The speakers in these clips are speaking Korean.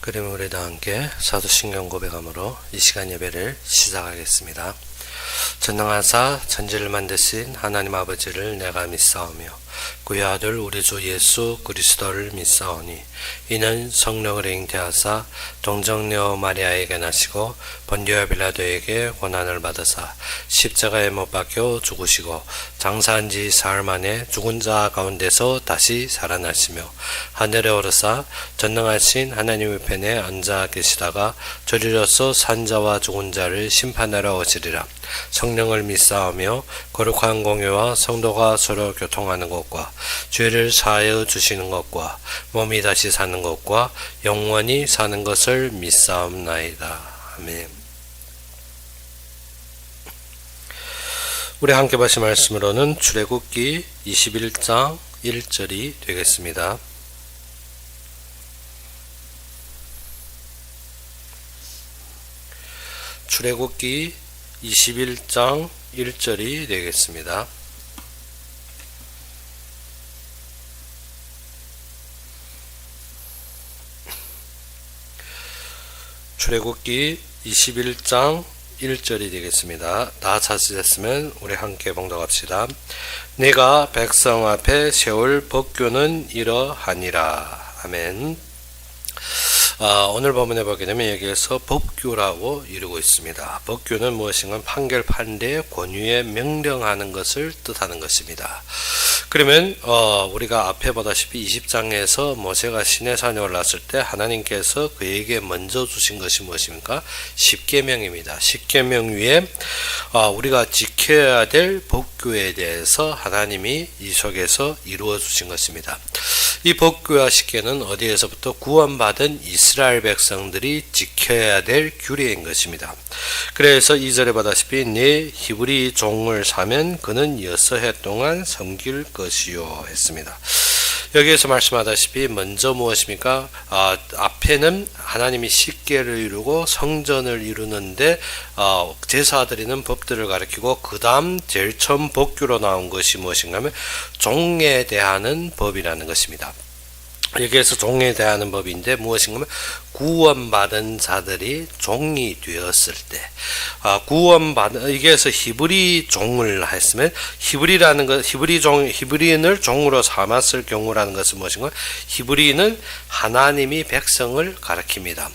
그러면 우리도 함께 사도신경 고백함으로 이 시간 예배를 시작하겠습니다. 전능하사 천지를 만드신 하나님 아버지를 내가 믿사오며 그의 아들 우리 주 예수 그리스도를 믿사오니 이는 성령을 잉태하사 동정녀 마리아에게 나시고 본디오 빌라도에게 고난을 받으사 십자가에 못 박혀 죽으시고 장사한 지 사흘 만에 죽은 자 가운데서 다시 살아나시며 하늘에 오르사 전능하신 하나님의 편에 앉아 계시다가 저리로서 산자와 죽은 자를 심판하러 오시리라. 성령을 믿사오며 거룩한 공회와 성도가 서로 교통하는 것과 죄를 사하여 주시는 것과 몸이 다시 사는 것과 영원히 사는 것을 믿사옵나이다. 아멘. 우리 함께 보실 말씀으로는 출애굽기 21장 1절이 되겠습니다. 출애굽기 21장 1절이 되겠습니다. 출애굽기 21장 1절이 되겠습니다. 다 찾으셨으면 우리 함께 봉독합시다. 내가 백성 앞에 세울 법규는 이러하니라. 아멘. 오늘 본문에 보게 되면 여기에서 법규라고 이루고 있습니다. 법규는 무엇인가 판결, 판례, 권유에 명령하는 것을 뜻하는 것입니다. 그러면 우리가 앞에 보다시피 20장에서 모세가 시내산에 올랐을 때 하나님께서 그에게 먼저 주신 것이 무엇입니까? 십계명입니다. 십계명 위에 우리가 지켜야 될 법규에 대해서 하나님이 이 속에서 이루어 주신 것입니다. 이 법규와 십계는 어디에서부터 구원받은 이스라엘 백성들이 지켜야 될 규례인 것입니다. 그래서 2절에 보다시피 내 히브리 종을 사면 그는 6해 동안 섬길 것이요 했습니다. 여기에서 말씀하다시피 먼저 무엇입니까? 앞에는 하나님이 십계를 이루고 성전을 이루는데 제사 드리는 법들을 가리키고 그 다음 제일 처음 법규로 나온 것이 무엇인가 하면 종에 대하는 법이라는 것입니다. 여기에서 종에 대하는 법인데 무엇인가 하면 구원받은 자들이 종이 되었을 때 여기에서 히브리 종을 했으면 히브리라는 것, 히브리인을 종으로 삼았을 경우라는 것은 무엇인가? 히브리인은 하나님이 백성을 가리킵니다.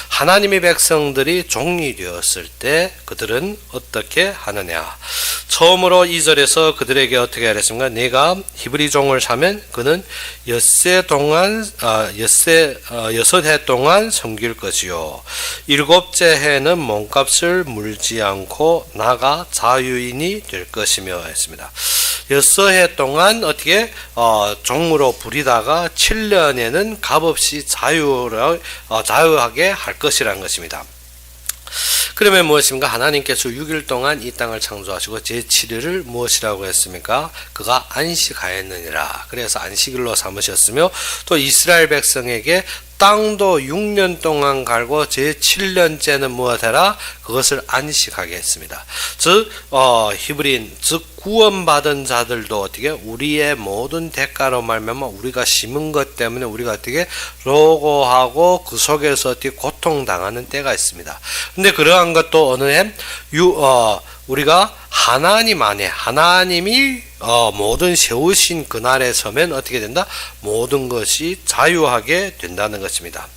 하나님의 백성들이 종이 되었을 때 그들은 어떻게 하느냐? 처음으로 2절에서 그들에게 어떻게 하랬습니까? 내가 히브리 종을 사면 그는 6해 동안 섬길 것이요 7째 해는 몸값을 물지 않고 나가 자유인이 될 것이며 했습니다. 6해 동안 어떻게 종으로 부리다가 7년에는 값없이 자유하게 할 것이라는 것입니다. 그러면 무엇입니까? 하나님께서 6일 동안 이 땅을 창조하시고 제7일을 무엇이라고 했습니까? 그가 안식하였느니라. 그래서 안식일로 삼으셨으며 또 이스라엘 백성에게 땅도 6년 동안 갈고 제7년째는 무엇해라? 그것을 안식하게 했습니다. 즉 히브리인 즉 구원받은 자들도 어떻게 우리의 모든 대가로 말미암아 우리가 심은 것 때문에 우리가 어떻게 로고하고 그 속에서 어떻게 고통당하는 때가 있습니다. 근데 그러한 것도 어느 해 우리가 하나님 안에 하나님이 모든 세우신 그날에 서면 어떻게 된다? 모든 것이 자유하게 된다는 것입니다.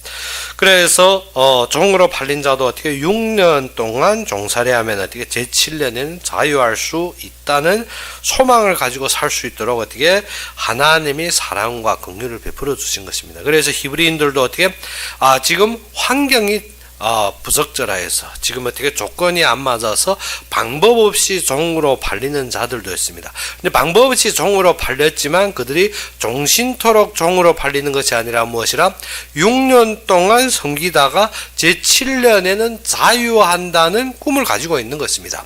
그래서 종으로 팔린 자도 어떻게 6년 동안 종살이하면 어떻게 제7년에는 자유할 수 있다는 소망을 가지고 살 수 있도록 어떻게 하나님이 사랑과 긍휼을 베풀어 주신 것입니다. 그래서 히브리인들도 어떻게 지금 환경이 부적절하여서 지금 어떻게 조건이 안 맞아서 방법 없이 종으로 팔리는 자들도 있습니다. 근데 방법 없이 종으로 팔렸지만 그들이 종신토록 종으로 팔리는 것이 아니라 무엇이라 6년 동안 섬기다가 제7년에는 자유한다는 꿈을 가지고 있는 것입니다.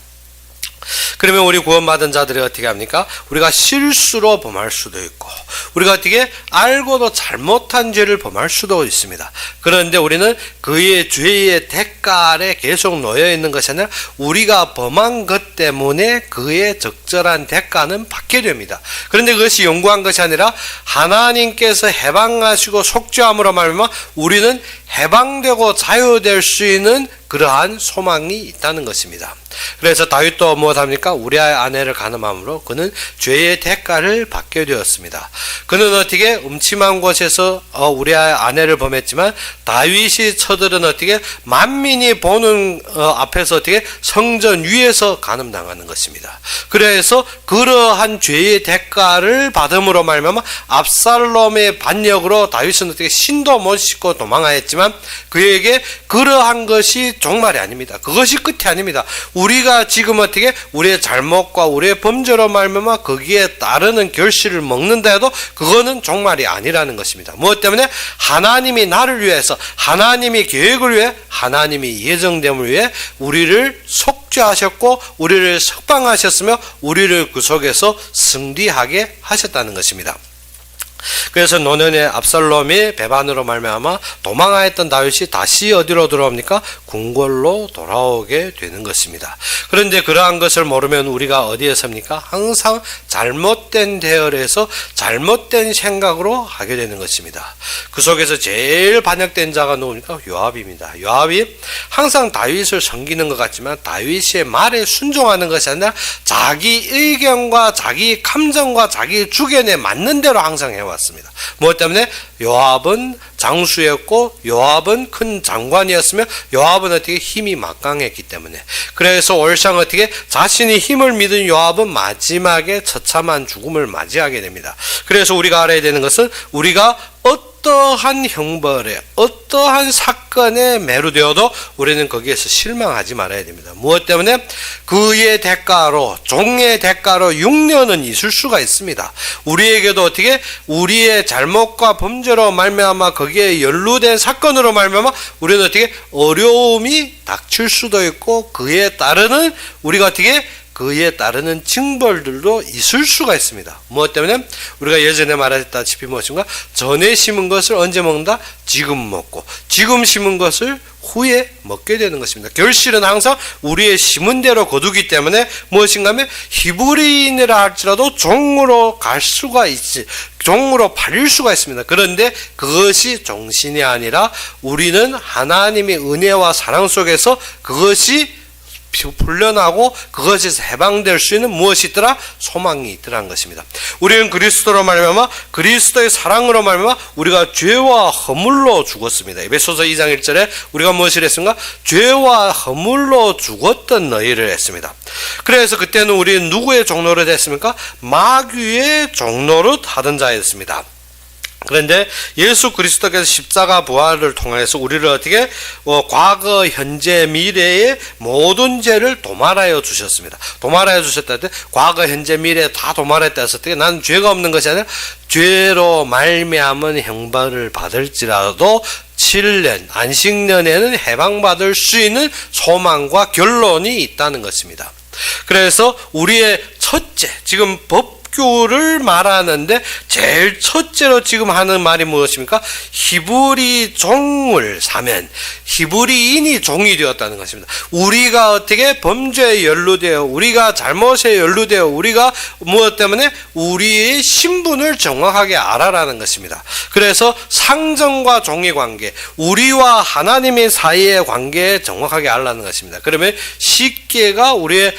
그러면 우리 구원받은 자들이 어떻게 합니까? 우리가 실수로 범할 수도 있고 우리가 어떻게 알고도 잘못한 죄를 범할 수도 있습니다. 그런데 우리는 그의 죄의 대가 아래 계속 놓여 있는 것이 아니라 우리가 범한 것 때문에 그의 적절한 대가는 받게 됩니다. 그런데 그것이 영구한 것이 아니라 하나님께서 해방하시고 속죄함으로 말미암아 우리는 해방되고 자유될 수 있는 그러한 소망이 있다는 것입니다. 그래서 다윗도 무엇합니까? 우리아의 아내를 간음함으로 그는 죄의 대가를 받게 되었습니다. 그는 어떻게 음침한 곳에서 우리아의 아내를 범했지만 다윗이 쳐들은 어떻게 만민이 보는 앞에서 어떻게 성전 위에서 간음당하는 것입니다. 그래서 그러한 죄의 대가를 받음으로 말미암아 압살롬의 반역으로 다윗은 어떻게 신도 못 싣고 도망하였지만 그에게 그러한 것이 종말이 아닙니다. 그것이 끝이 아닙니다. 우리가 지금 어떻게 우리의 잘못과 우리의 범죄로 말미암아 거기에 따르는 결실을 먹는다 해도 그거는 종말이 아니라는 것입니다. 무엇 때문에? 하나님이 나를 위해서 하나님이 계획을 위해 하나님이 예정됨을 위해 우리를 속죄하셨고 우리를 석방하셨으며 우리를 그 속에서 승리하게 하셨다는 것입니다. 그래서 노년의 압살롬이 배반으로 말미암아 도망하였던 다윗이 다시 어디로 돌아옵니까? 궁궐로 돌아오게 되는 것입니다. 그런데 그러한 것을 모르면 우리가 어디에 섭니까? 항상 잘못된 대열에서 잘못된 생각으로 하게 되는 것입니다. 그 속에서 제일 반역된 자가 누굽니까? 요압입니다. 요압이 항상 다윗을 섬기는 것 같지만 다윗의 말에 순종하는 것이 아니라 자기 의견과 자기 감정과 자기 주견에 맞는 대로 항상 해왔습니다. 무엇 때문에? 요압은 장수였고 요압은 큰 장관이었으며 요압은 어떻게 힘이 막강했기 때문에 그래서 올상 어떻게 자신이 힘을 믿은 요압은 마지막에 처참한 죽음을 맞이하게 됩니다. 그래서 우리가 알아야 되는 것은 우리가 어떠한 형벌에 어떠한 사건에 매료되어도 우리는 거기에서 실망하지 말아야 됩니다. 무엇 때문에? 그의 대가로 종의 대가로 6년은 있을 수가 있습니다. 우리에게도 어떻게 우리의 잘못과 범죄로 말미암아 거기에 연루된 사건으로 말미암아 우리는 어떻게 어려움이 닥칠 수도 있고 그에 따르는 우리가 어떻게 그에 따르는 징벌들도 있을 수가 있습니다. 무엇 때문에? 우리가 예전에 말했다시피 무엇인가? 전에 심은 것을 언제 먹는다? 지금 먹고 지금 심은 것을 후에 먹게 되는 것입니다. 결실은 항상 우리의 심은 대로 거두기 때문에 무엇인가 하면 히브리인이라 할지라도 종으로 갈 수가 있지 종으로 팔릴 수가 있습니다. 그런데 그것이 정신이 아니라 우리는 하나님의 은혜와 사랑 속에서 그것이 풀려나고 그것에서 해방될 수 있는 무엇이 있더라? 소망이 있더라는 것입니다. 우리는 그리스도로 말미암아 그리스도의 사랑으로 말미암아 우리가 죄와 허물로 죽었습니다. 에베소서 2장 1절에 우리가 무엇을 했습니까? 죄와 허물로 죽었던 너희를 했습니다. 그래서 그때는 우리는 누구의 종노릇 했습니까? 마귀의 종노릇 하던 자였습니다. 그런데 예수 그리스도께서 십자가 부활을 통해서 우리를 어떻게 과거, 현재, 미래의 모든 죄를 도말하여 주셨습니다. 도말하여 주셨다 할 때 과거, 현재, 미래 다 도말했다 했을 때 나는 죄가 없는 것이 아니라 죄로 말미암은 형벌을 받을지라도 7년, 안식년에는 해방받을 수 있는 소망과 결론이 있다는 것입니다. 그래서 우리의 첫째, 지금 법규를 말하는데 제일 첫째로 지금 하는 말이 무엇입니까? 히브리 종을 사면 히브리인이 종이 되었다는 것입니다. 우리가 어떻게 범죄에 연루되어 우리가 잘못에 연루되어 우리가 무엇 때문에 우리의 신분을 정확하게 알아라는 것입니다. 그래서 상정과 종의 관계, 우리와 하나님의 사이의 관계에 정확하게 알라는 것입니다. 그러면 10계가 우리의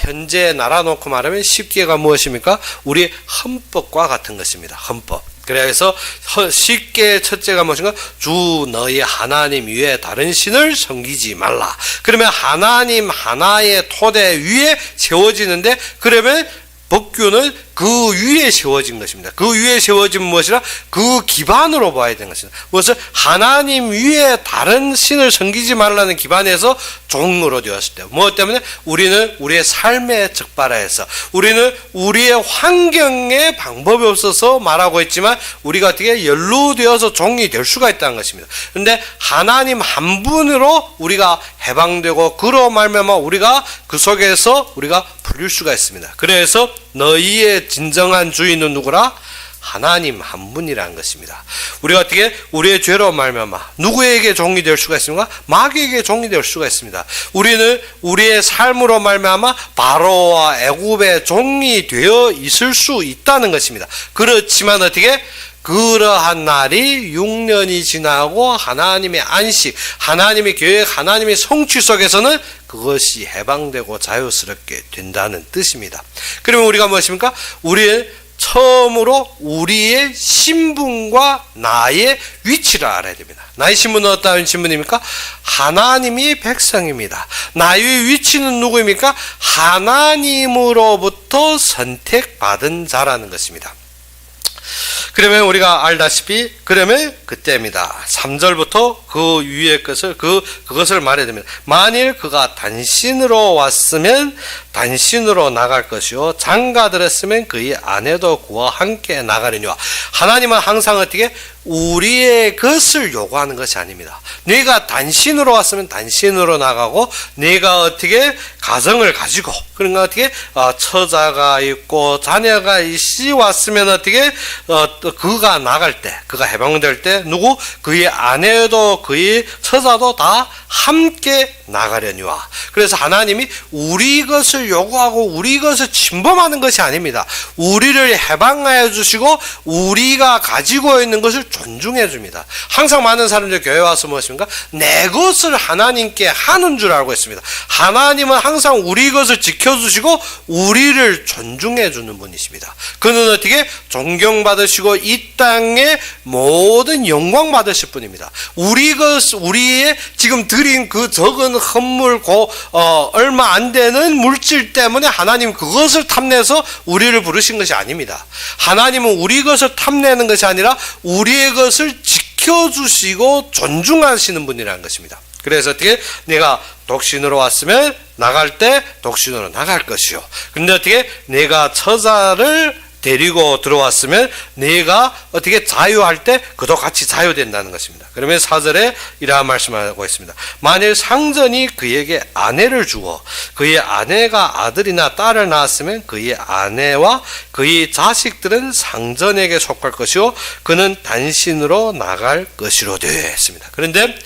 현재 나라놓고 말하면 10계가 무엇입니까? 우리 헌법과 같은 것입니다. 헌법. 그래서 10계의 첫째가 무엇인가? 주 너희 하나님 위에 다른 신을 섬기지 말라. 그러면 하나님 하나의 토대 위에 세워지는데 그러면 법규는 그 위에 세워진 것입니다. 그 위에 세워진 무엇이라? 그 기반으로 봐야 되는 것입니다. 무엇을? 하나님 위에 다른 신을 섬기지 말라는 기반에서 종으로 되었을 때, 무엇 때문에? 우리는 우리의 삶에 적발하여서, 우리는 우리의 환경에 방법이 없어서 말하고 있지만 우리가 어떻게 연루되어서 종이 될 수가 있다는 것입니다. 그런데 하나님 한 분으로 우리가 해방되고 그로 말미암아 우리가 그 속에서 우리가 풀릴 수가 있습니다. 그래서 너희의 진정한 주인은 누구라? 하나님 한 분이라는 것입니다. 우리가 어떻게 우리의 죄로 말미암아 누구에게 종이 될 수가 있습니까? 마귀에게 종이 될 수가 있습니다. 우리는 우리의 삶으로 말미암아 바로와 애굽의 종이 되어 있을 수 있다는 것입니다. 그렇지만 어떻게? 그러한 날이 6년이 지나고 하나님의 안식, 하나님의 계획, 하나님의 성취 속에서는 그것이 해방되고 자유스럽게 된다는 뜻입니다. 그러면 우리가 무엇입니까? 우리의 처음으로 우리의 신분과 나의 위치를 알아야 됩니다. 나의 신분은 어떤 신분입니까? 하나님이 백성입니다. 나의 위치는 누구입니까? 하나님으로부터 선택받은 자라는 것입니다. 그러면 우리가 알다시피 그러면 그때입니다. 3절부터 그 위의 것을 그것을 말해야 됩니다. 만일 그가 단신으로 왔으면 단신으로 나갈 것이요 장가들었으면 그의 아내도 그와 함께 나가려니와. 하나님은 항상 어떻게 우리의 것을 요구하는 것이 아닙니다. 네가 단신으로 왔으면 단신으로 나가고, 네가 어떻게 가정을 가지고, 그러니까 어떻게 처자가 있고 자녀가 있이 왔으면 어떻게 그가 나갈 때, 그가 해방될 때 누구? 그의 아내도 그의 처자도 다 함께 나가려니와. 그래서 하나님이 우리 것을 요구하고 우리 것을 침범하는 것이 아닙니다. 우리를 해방하여 주시고 우리가 가지고 있는 것을 존중해 줍니다. 항상 많은 사람들이 교회 와서 무엇입니까? 내 것을 하나님께 하는 줄 알고 있습니다. 하나님은 항상 우리 것을 지켜주시고 우리를 존중해 주는 분이십니다. 그는 어떻게? 존경받으시고 이 땅에 모든 영광 받으실 분입니다. 우리의 지금 드린 그 적은 헌물 얼마 안 되는 물질 때문에 하나님 그것을 탐내서 우리를 부르신 것이 아닙니다. 하나님은 우리 것을 탐내는 것이 아니라 우리의 것을 지켜주시고 존중하시는 분이라는 것입니다. 그래서 어떻게? 내가 독신으로 왔으면 나갈 때 독신으로 나갈 것이요. 근데 어떻게? 내가 처자를 데리고 들어왔으면 내가 어떻게 자유할 때 그도 같이 자유된다는 것입니다. 그러면 4절에 이러한 말씀하고 있습니다. 만일 상전이 그에게 아내를 주어 그의 아내가 아들이나 딸을 낳았으면 그의 아내와 그의 자식들은 상전에게 속할 것이요 그는 단신으로 나갈 것이로 되어 있습니다. 그런데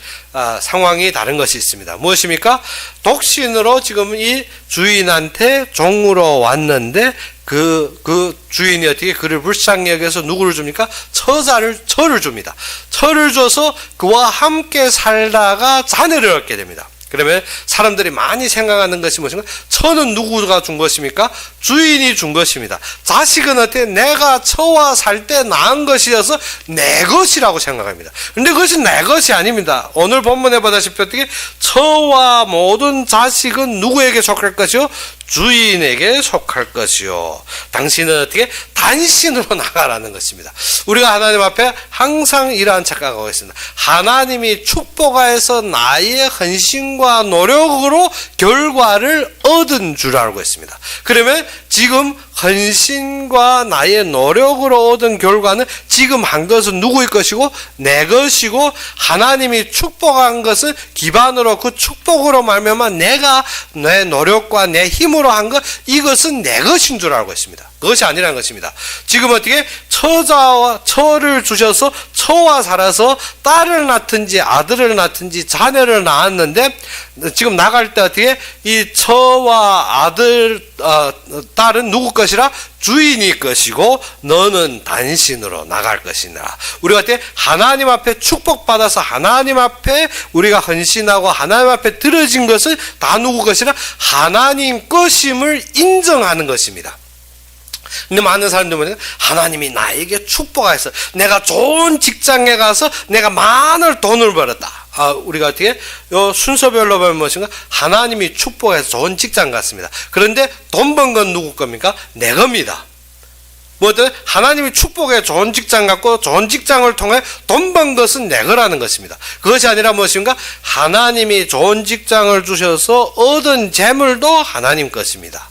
상황이 다른 것이 있습니다. 무엇입니까? 독신으로 지금 이 주인한테 종으로 왔는데 그 주인이 어떻게 그를 불쌍히 여겨서 누구를 줍니까? 처를 줍니다. 처를 줘서 그와 함께 살다가 자녀를 얻게 됩니다. 그러면 사람들이 많이 생각하는 것이 무엇인가? 처는 누구가 준 것입니까? 주인이 준 것입니다. 자식은 어떻게? 내가 처와 살 때 낳은 것이어서 내 것이라고 생각합니다. 그런데 그것이 내 것이 아닙니다. 오늘 본문에 보다시피 어떻게? 처와 모든 자식은 누구에게 속할 것이요? 주인에게 속할 것이요. 당신은 어떻게? 단신으로 나가라는 것입니다. 우리가 하나님 앞에 항상 이러한 착각하고 있습니다. 하나님이 축복하여서 나의 헌신과 노력으로 결과를 얻은 줄 알고 있습니다. 그러면 지금 헌신과 나의 노력으로 얻은 결과는 지금 한 것은 누구의 것이고 내 것이고, 하나님이 축복한 것은 기반으로 그 축복으로 말미암아 내가 내 노력과 내 힘으로 한 것, 이것은 내 것인 줄 알고 있습니다. 그것이 아니라는 것입니다. 지금 어떻게 처를 주셔서 처와 살아서 딸을 낳든지 아들을 낳든지 자녀를 낳았는데, 지금 나갈 때 어떻게 이 처와 아들 딸은 누구 것이라? 주인이 것이고 너는 단신으로 나갈 것이니라. 우리가 어떻게 하나님 앞에 축복받아서 하나님 앞에 우리가 헌신하고 하나님 앞에 들어진 것은 다 누구 것이라? 하나님 것임을 인정하는 것입니다. 근데 많은 사람들은 하나님이 나에게 축복하여서 내가 좋은 직장에 가서 내가 많은 돈을 벌었다. 우리가 어떻게 순서별로 보면 무엇인가? 하나님이 축복해서 좋은 직장 같습니다. 그런데 돈 번 건 누구 겁니까? 내 겁니다. 뭐든 하나님이 축복에 좋은 직장 갖고 좋은 직장을 통해 돈 번 것은 내 거라는 것입니다. 그것이 아니라 무엇인가? 하나님이 좋은 직장을 주셔서 얻은 재물도 하나님 것입니다.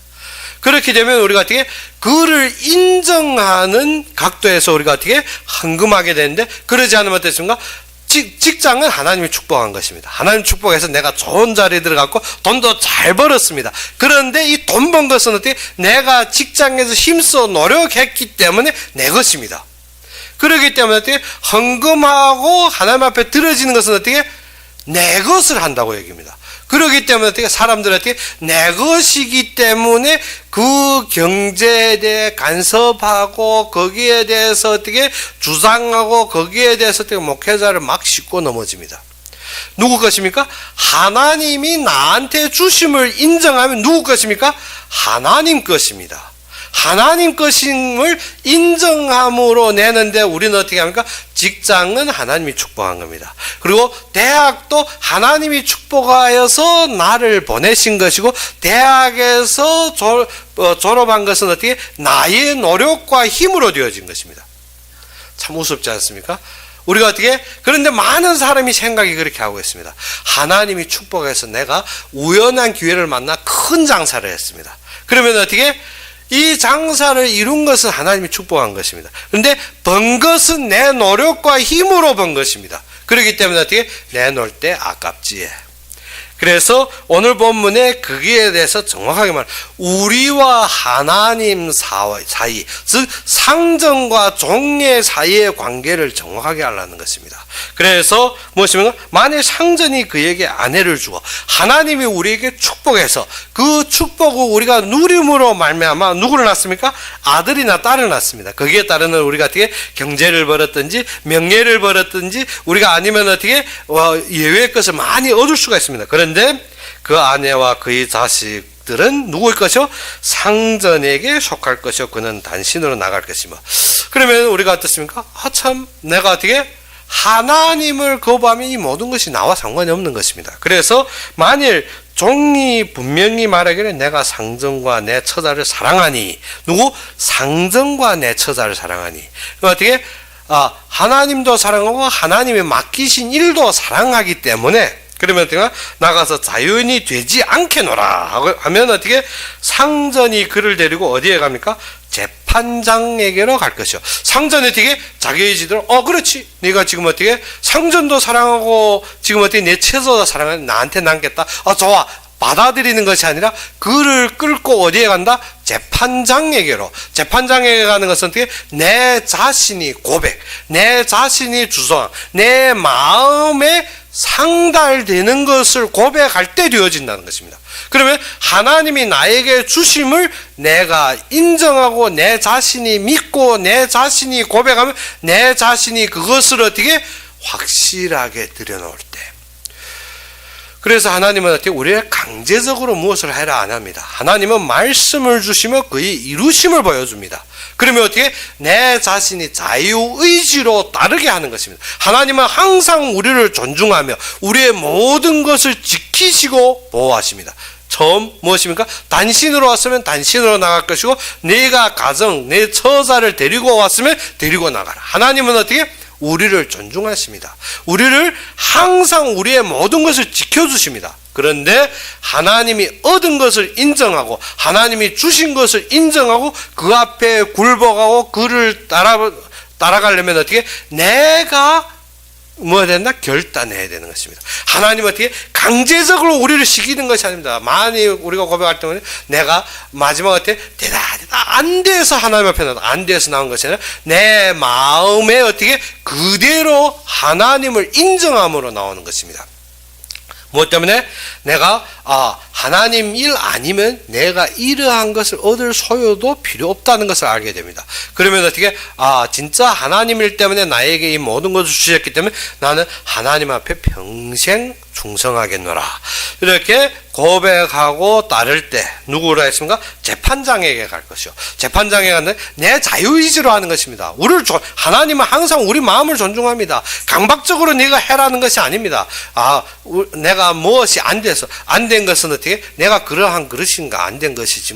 그렇게 되면 우리가 어떻게 그를 인정하는 각도에서 우리가 어떻게 헌금하게 되는데, 그러지 않으면 어떻습니까? 직장은 하나님이 축복한 것입니다. 하나님 축복해서 내가 좋은 자리에 들어갔고 돈도 잘 벌었습니다. 그런데 이 돈 번 것은 어떻게? 내가 직장에서 힘써 노력했기 때문에 내 것입니다. 그렇기 때문에 어떻게? 헌금하고 하나님 앞에 들어지는 것은 어떻게? 내 것을 한다고 얘기합니다. 그렇기 때문에 어떻게? 사람들한테 내 것이기 때문에 그 경제에 대해 간섭하고 거기에 대해서 어떻게 주장하고 거기에 대해서 어떻게 목회자를 막 싣고 넘어집니다. 누구 것입니까? 하나님이 나한테 주심을 인정하면 누구 것입니까? 하나님 것입니다. 하나님 것임을 인정함으로 내는데 우리는 어떻게 합니까? 직장은 하나님이 축복한 겁니다. 그리고 대학도 하나님이 축복하여서 나를 보내신 것이고, 대학에서 졸업한 것은 어떻게? 나의 노력과 힘으로 되어진 것입니다. 참 우습지 않습니까? 우리가 어떻게? 그런데 많은 사람이 생각이 그렇게 하고 있습니다. 하나님이 축복해서 내가 우연한 기회를 만나 큰 장사를 했습니다. 그러면 어떻게? 이 장사를 이룬 것은 하나님이 축복한 것입니다. 그런데 번 것은 내 노력과 힘으로 번 것입니다. 그렇기 때문에 어떻게? 내놓을 때 아깝지. 그래서 오늘 본문에 거기에 대해서 정확하게 우리와 하나님 사이, 즉 상전과 종의 사이의 관계를 정확하게 알라는 것입니다. 그래서 무엇이면 만일 상전이 그에게 아내를 주고 하나님이 우리에게 축복해서 그 축복을 우리가 누림으로 말미암아 누구를 낳습니까? 아들이나 딸을 낳습니다. 거기에 따르는 우리가 어떻게 경제를 벌었든지 명예를 벌었든지 우리가 아니면 어떻게 예외의 것을 많이 얻을 수가 있습니다. 그런데 그 아내와 그의 자식들은 누구일 것이요? 상전에게 속할 것이요 그는 단신으로 나갈 것이며. 그러면 우리가 어떻습니까? 참 내가 어떻게 하나님을 거부하면 이 모든 것이 나와 상관이 없는 것입니다. 그래서 만일 종이 분명히 말하기를 내가 상전과 내 처자를 사랑하니, 누구? 상전과 내 처자를 사랑하니. 어떻게? 하나님도 사랑하고 하나님이 맡기신 일도 사랑하기 때문에, 그러면 어떻게 나가서 자유인이 되지 않겠노라 하면 어떻게? 상전이 그를 데리고 어디에 갑니까? 재판장에게로 갈 것이요. 상전이 어떻게? 자기의 지대로 그렇지, 네가 지금 어떻게 상전도 사랑하고 지금 어떻게 내 처자도 사랑하니 나한테 남겠다. 좋아. 받아들이는 것이 아니라 그를 끌고 어디에 간다? 재판장에게로. 재판장에게 가는 것은 어떻게? 내 자신이 고백, 내 자신이 주장, 내 마음에 상달되는 것을 고백할 때 되어진다는 것입니다. 그러면 하나님이 나에게 주심을 내가 인정하고 내 자신이 믿고 내 자신이 고백하면 내 자신이 그것을 어떻게 확실하게 들여놓을 때, 그래서 하나님은 어떻게 우리를 강제적으로 무엇을 해라 안 합니다. 하나님은 말씀을 주시며 그의 이루심을 보여줍니다. 그러면 어떻게? 내 자신이 자유의지로 따르게 하는 것입니다. 하나님은 항상 우리를 존중하며 우리의 모든 것을 지키시고 보호하십니다. 처음 무엇입니까? 단신으로 왔으면 단신으로 나갈 것이고, 내가 가정, 내 처자를 데리고 왔으면 데리고 나가라. 하나님은 어떻게? 우리를 존중하십니다. 우리를 항상 우리의 모든 것을 지켜주십니다. 그런데 하나님이 얻은 것을 인정하고 하나님이 주신 것을 인정하고 그 앞에 굴복하고 그를 따라가려면 어떻게? 내가 뭐가 된다? 결단해야 되는 것입니다. 하나님은 어떻게? 강제적으로 우리를 시키는 것이 아닙니다. 만일 우리가 고백할 때는 내가 마지막 어떻게? 되다 안 돼서 하나님 앞에 나온다. 안 돼서 나온 것이 아니라 내 마음에 어떻게? 그대로 하나님을 인정함으로 나오는 것입니다. 무엇 때문에? 내가 하나님 일 아니면 내가 이러한 것을 얻을 소요도 필요 없다는 것을 알게 됩니다. 그러면 어떻게? 진짜 하나님 일 때문에 나에게 이 모든 것을 주셨기 때문에 나는 하나님 앞에 평생 충성하겠노라. 이렇게 고백하고 따를 때 누구라 했습니까? 재판장에게 갈 것이요. 재판장에 갔는데 내 자유의지로 하는 것입니다. 하나님은 항상 우리 마음을 존중합니다. 강박적으로 네가 해라는 것이 아닙니다. 내가 무엇이 안 된 것은 어떻게 내가 그러한 그릇인가 안 된 것이지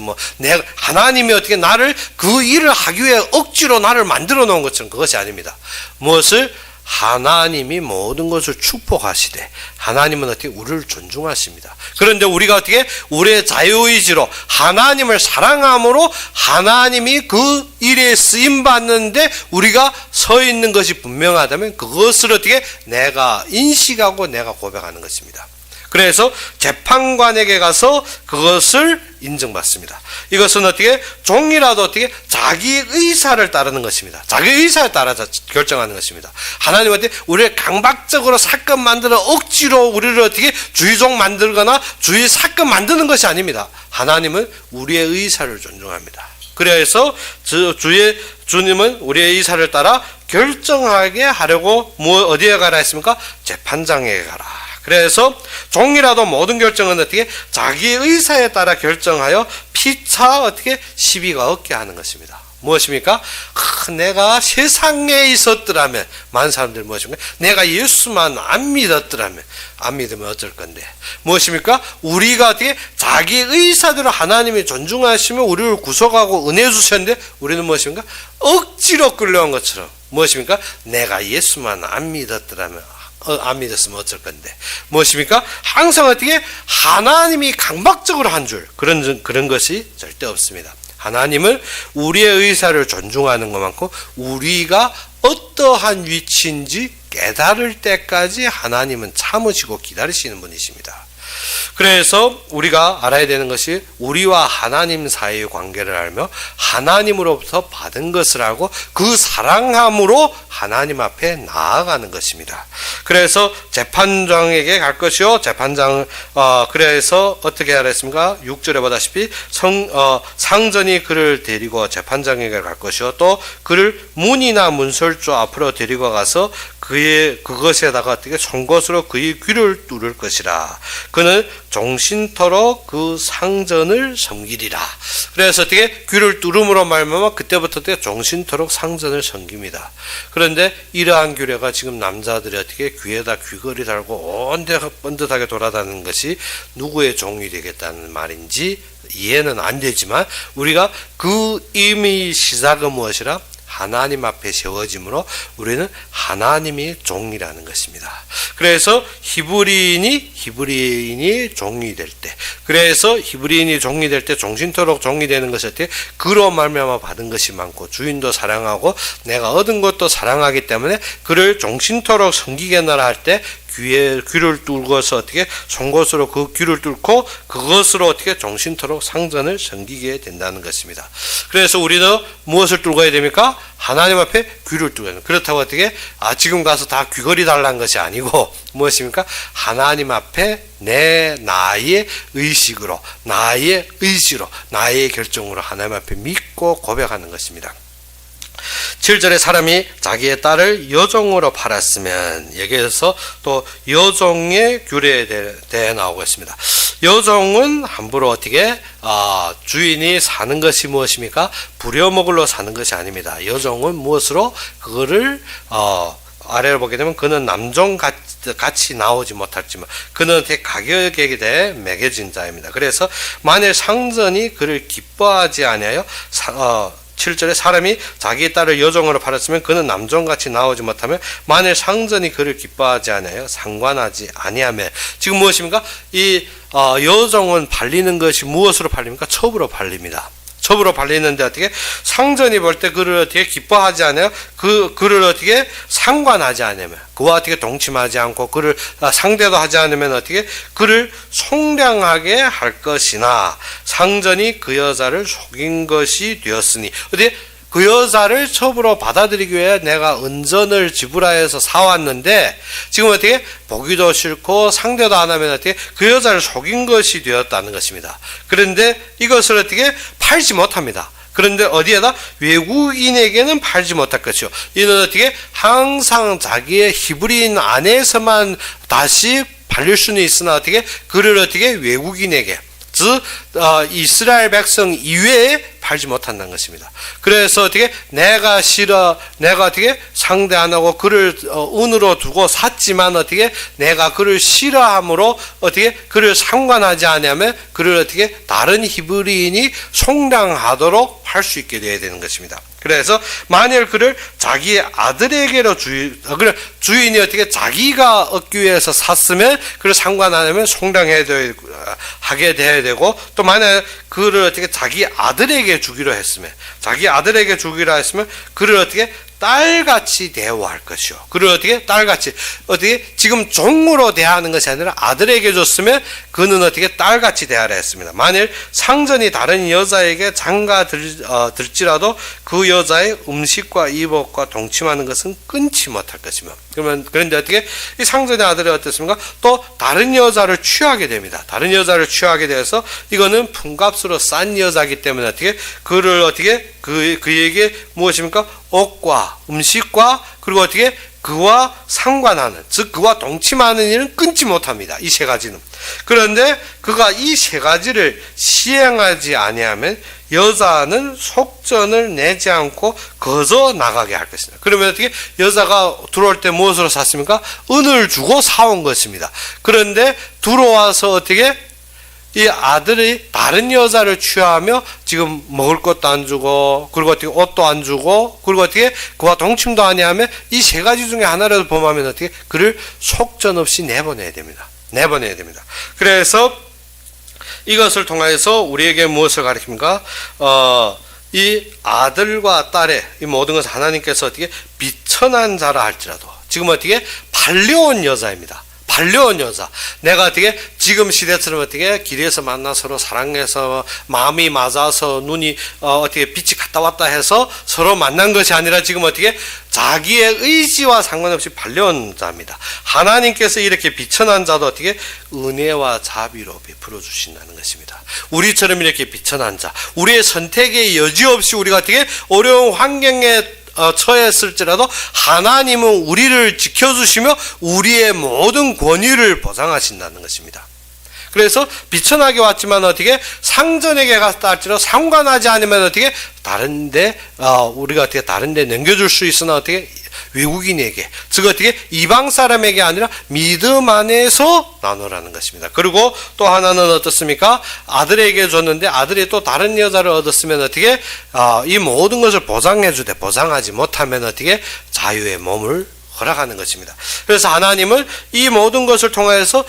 하나님이 어떻게 나를 그 일을 하기 위해 억지로 나를 만들어 놓은 것처럼 그것이 아닙니다. 무엇을 하나님이 모든 것을 축복하시되 하나님은 어떻게 우리를 존중하십니다. 그런데 우리가 어떻게 우리의 자유의지로 하나님을 사랑함으로 하나님이 그 일에 쓰임 받는데 우리가 서 있는 것이 분명하다면 그것을 어떻게 내가 인식하고 내가 고백하는 것입니다. 그래서 재판관에게 가서 그것을 인정받습니다. 이것은 어떻게 종이라도 어떻게 자기 의사를 따르는 것입니다. 자기 의사에 따라서 결정하는 것입니다. 하나님한테 우리를 강박적으로 사건 만들어 억지로 우리를 어떻게 주의종 만들거나 주의 사건 만드는 것이 아닙니다. 하나님은 우리의 의사를 존중합니다. 그래서 주님은 우리의 의사를 따라 결정하게 하려고 어디에 가라 했습니까? 재판장에게 가라. 그래서 종이라도 모든 결정은 어떻게 자기 의사에 따라 결정하여 피차 어떻게 시비가 없게 하는 것입니다. 무엇입니까? 내가 세상에 있었더라면 많은 사람들이 무엇입니까? 내가 예수만 안 믿었더라면 안 믿으면 어쩔 건데 무엇입니까? 우리가 어떻게 자기 의사대로 하나님이 존중하시며 우리를 구속하고 은혜 주셨는데 우리는 무엇입니까? 억지로 끌려온 것처럼 무엇입니까? 내가 예수만 안 믿었더라면 안 믿었으면 어쩔 건데 무엇입니까? 항상 어떻게 하나님이 강박적으로 한 줄 그런 것이 절대 없습니다. 하나님은 우리의 의사를 존중하는 것만큼 우리가 어떠한 위치인지 깨달을 때까지 하나님은 참으시고 기다리시는 분이십니다. 그래서 우리가 알아야 되는 것이 우리와 하나님 사이의 관계를 알며 하나님으로부터 받은 것을 알고 그 사랑함으로 하나님 앞에 나아가는 것입니다. 그래서 재판장에게 갈 것이요. 그래서 어떻게 하라 했습니까? 6절에 보다시피 상전이 그를 데리고 재판장에게 갈 것이요. 또 그를 문이나 문설주 앞으로 데리고 가서 그것에다가 어떻게 송곳으로 그의 귀를 뚫을 것이라. 그는 종신토록 그 상전을 섬기리라. 그래서 어떻게 귀를 뚫음으로 말미암아 그때부터 어떻게 종신토록 상전을 섬깁니다. 그런데 이러한 규례가 지금 남자들이 어떻게 귀에다 귀걸이 달고 온데 번듯하게 돌아다니는 것이 누구의 종이 되겠다는 말인지 이해는 안 되지만 우리가 그 의미 시작은 무엇이라? 하나님 앞에 세워짐으로 우리는 하나님이 종이라는 것입니다. 그래서 히브리인이 종이 될 때, 그래서 히브리인이 종이 될 때 종신토록 종이 되는 것일 때 그로 말미암아 받은 것이 많고 주인도 사랑하고 내가 얻은 것도 사랑하기 때문에 그를 종신토록 섬기게 나라 할 때 귀를 뚫고서 어떻게 송곳으로 그 귀를 뚫고 그것으로 어떻게 종신토록 상전을 섬기게 된다는 것입니다. 그래서 우리는 무엇을 뚫어야 됩니까? 하나님 앞에 귀를 뚫어야 됩니다. 그렇다고 어떻게 지금 가서 다 귀걸이 달라는 것이 아니고 무엇입니까? 하나님 앞에 나의 의식으로 나의 의지로 나의 결정으로 하나님 앞에 믿고 고백하는 것입니다. 7절에 사람이 자기의 딸을 여종으로 팔았으면 여기에서 또 여종의 규례에 대해 나오고 있습니다. 여종은 함부로 어떻게 주인이 사는 것이 무엇입니까? 부려먹으러 사는 것이 아닙니다. 여종은 무엇으로 그거를 아래를 보게 되면 그는 남종 같이 나오지 못할지만 그는 가격에 대해 매겨진 자입니다. 그래서 만일 상전이 그를 기뻐하지 아니하여 7절에 사람이 자기의 딸을 여종으로 팔았으면 그는 남종같이 나오지 못하면 만일 상전이 그를 기뻐하지 아니하여 상관하지 아니하며 지금 무엇입니까? 이 여종은 팔리는 것이 무엇으로 팔립니까? 첩으로 팔립니다. 첩으로 팔리는데 어떻게 상전이 볼 때 그를 어떻게 기뻐하지 않아요? 그를 어떻게 상관하지 않으면 그와 어떻게 동침하지 않고 그를 상대도 하지 않으면 어떻게 그를 송량하게 할 것이나 상전이 그 여자를 속인 것이 되었으니 어떻게 그 여자를 첩으로 받아들이기 위해 내가 은전을 지불하여서 사왔는데 지금 어떻게 보기도 싫고 상대도 안 하면 어떻게 그 여자를 속인 것이 되었다는 것입니다. 그런데 이것을 어떻게 팔지 못합니다. 그런데 어디에다 외국인에게는 팔지 못할 것이요. 이는 어떻게 항상 자기의 히브리인 안에서만 다시 팔릴 수는 있으나 어떻게 그를 어떻게 외국인에게 즉 이스라엘 백성 이외에 팔지 못한다는 것입니다. 그래서 어떻게 내가 어떻게 상대 안 하고 그를 은으로 두고 샀지만 어떻게 내가 그를 싫어함으로 어떻게 그를 상관하지 않으면 그를 어떻게 다른 히브리인이 송량하도록 할 수 있게 되어야 되는 것입니다. 그래서 만일 그를 자기의 아들에게로 주인이 어떻게 자기가 얻기 위해서 샀으면 그를 상관 안 하면 송량하게 돼야 되고, 또 만약 그를 어떻게 자기 아들에게 주기로 했으면 그를 어떻게 딸같이 대우할 것이요. 그를 어떻게 딸같이 지금 종으로 대하는 것이 아니라 아들에게 줬으면 그는 어떻게 딸같이 대하라 했습니다. 만일 상전이 다른 여자에게 장가 들지라도 그 여자의 음식과 이복과 동침하는 것은 끊지 못할 것이며, 그런데 어떻게 이 상전의 아들이 어떻습니까? 또 다른 여자를 취하게 됩니다. 다른 여자를 취하게 되어서 이거는 품값으로 싼 여자이기 때문에 어떻게 그를 어떻게 그에게 무엇입니까? 옷과 음식과 그리고 어떻게 그와 상관하는, 즉 그와 동침하는 일은 끊지 못합니다. 이 세 가지는. 그런데 그가 이 세 가지를 시행하지 아니하면 여자는 속전을 내지 않고 거저 나가게 할 것입니다. 그러면 어떻게 여자가 들어올 때 무엇으로 샀습니까? 은을 주고 사온 것입니다. 그런데 들어와서 어떻게 이 아들이 다른 여자를 취하며 지금 먹을 것도 안 주고 그리고 어떻게 옷도 안 주고 그리고 어떻게 그와 동침도 아니하면 이 세 가지 중에 하나라도 범하면 어떻게 그를 속전 없이 내보내야 됩니다. 그래서 이것을 통해서 우리에게 무엇을 가르칩니까? 이 아들과 딸의 이 모든 것을 하나님께서 어떻게 비천한 자라 할지라도 지금 어떻게 발려온 여자입니다. 발려온 여자. 내가 어떻게 지금 시대처럼 어떻게 길에서 만나 서로 사랑해서 마음이 맞아서 눈이 어떻게 빛이 갔다 왔다 해서 서로 만난 것이 아니라 지금 어떻게 자기의 의지와 상관없이 발려온 자입니다. 하나님께서 이렇게 비천한 자도 어떻게 은혜와 자비로 베풀어 주신다는 것입니다. 우리처럼 이렇게 비천한 자, 우리의 선택의 여지 없이 우리가 어떻게 어려운 환경에 처했을지라도 하나님은 우리를 지켜주시며 우리의 모든 권위를 보장하신다는 것입니다. 그래서 비천하게 왔지만 어떻게 상전에게 갔다 할지라도 상관하지 않으면 어떻게 다른데 우리가 어떻게 다른데 넘겨줄 수 있으나 어떻게 외국인에게, 즉 어떻게 이방 사람에게 아니라 믿음 안에서 나누라는 것입니다. 그리고 또 하나는 어떻습니까? 아들에게 줬는데 아들이 또 다른 여자를 얻었으면 어떻게 이 모든 것을 보장해주되 보장하지 못하면 어떻게 자유의 몸을 허락하는 것입니다. 그래서 하나님은 이 모든 것을 통해서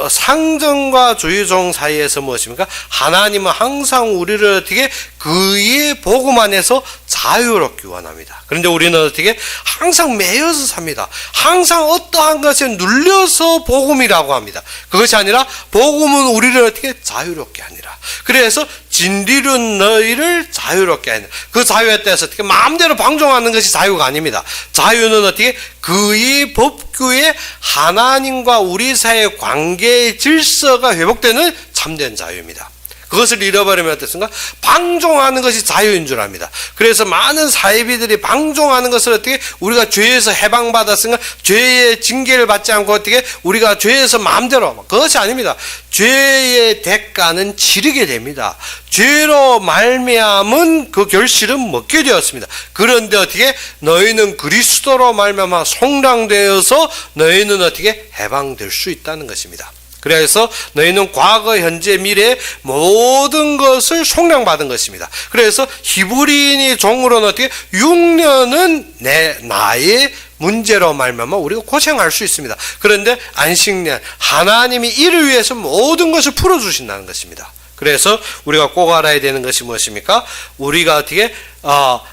상전과 주의종 사이에서 무엇입니까? 하나님은 항상 우리를 어떻게 그의 복음 안에서 자유롭게 원합니다. 그런데 우리는 어떻게 항상 매여서 삽니다. 항상 어떠한 것에 눌려서 복음이라고 합니다. 그것이 아니라 복음은 우리를 어떻게 자유롭게 하니라. 그래서 진리는 너희를 자유롭게 하니라. 그 자유에 대해서 어떻게 마음대로 방종하는 것이 자유가 아닙니다. 자유는 어떻게 그의 법규에 하나님과 우리 사이의 관계의 질서가 회복되는 참된 자유입니다. 그것을 잃어버리면 어떻습니까? 방종하는 것이 자유인 줄 압니다. 그래서 많은 사이비들이 방종하는 것을 어떻게 우리가 죄에서 해방받았으니까 죄의 징계를 받지 않고 어떻게 우리가 죄에서 마음대로, 그것이 아닙니다. 죄의 대가는 치르게 됩니다. 죄로 말미암은 그 결실은 먹게 되었습니다. 그런데 어떻게 너희는 그리스도로 말미암아 속량되어서 너희는 어떻게 해방될 수 있다는 것입니다. 그래서 너희는 과거, 현재, 미래 모든 것을 속량받은 것입니다. 그래서 히브리인이 종으로는 어떻게 6년은 나의 문제로 말미암아 우리가 고생할 수 있습니다. 그런데 안식년, 하나님이 이를 위해서 모든 것을 풀어주신다는 것입니다. 그래서 우리가 꼭 알아야 되는 것이 무엇입니까? 우리가 어떻게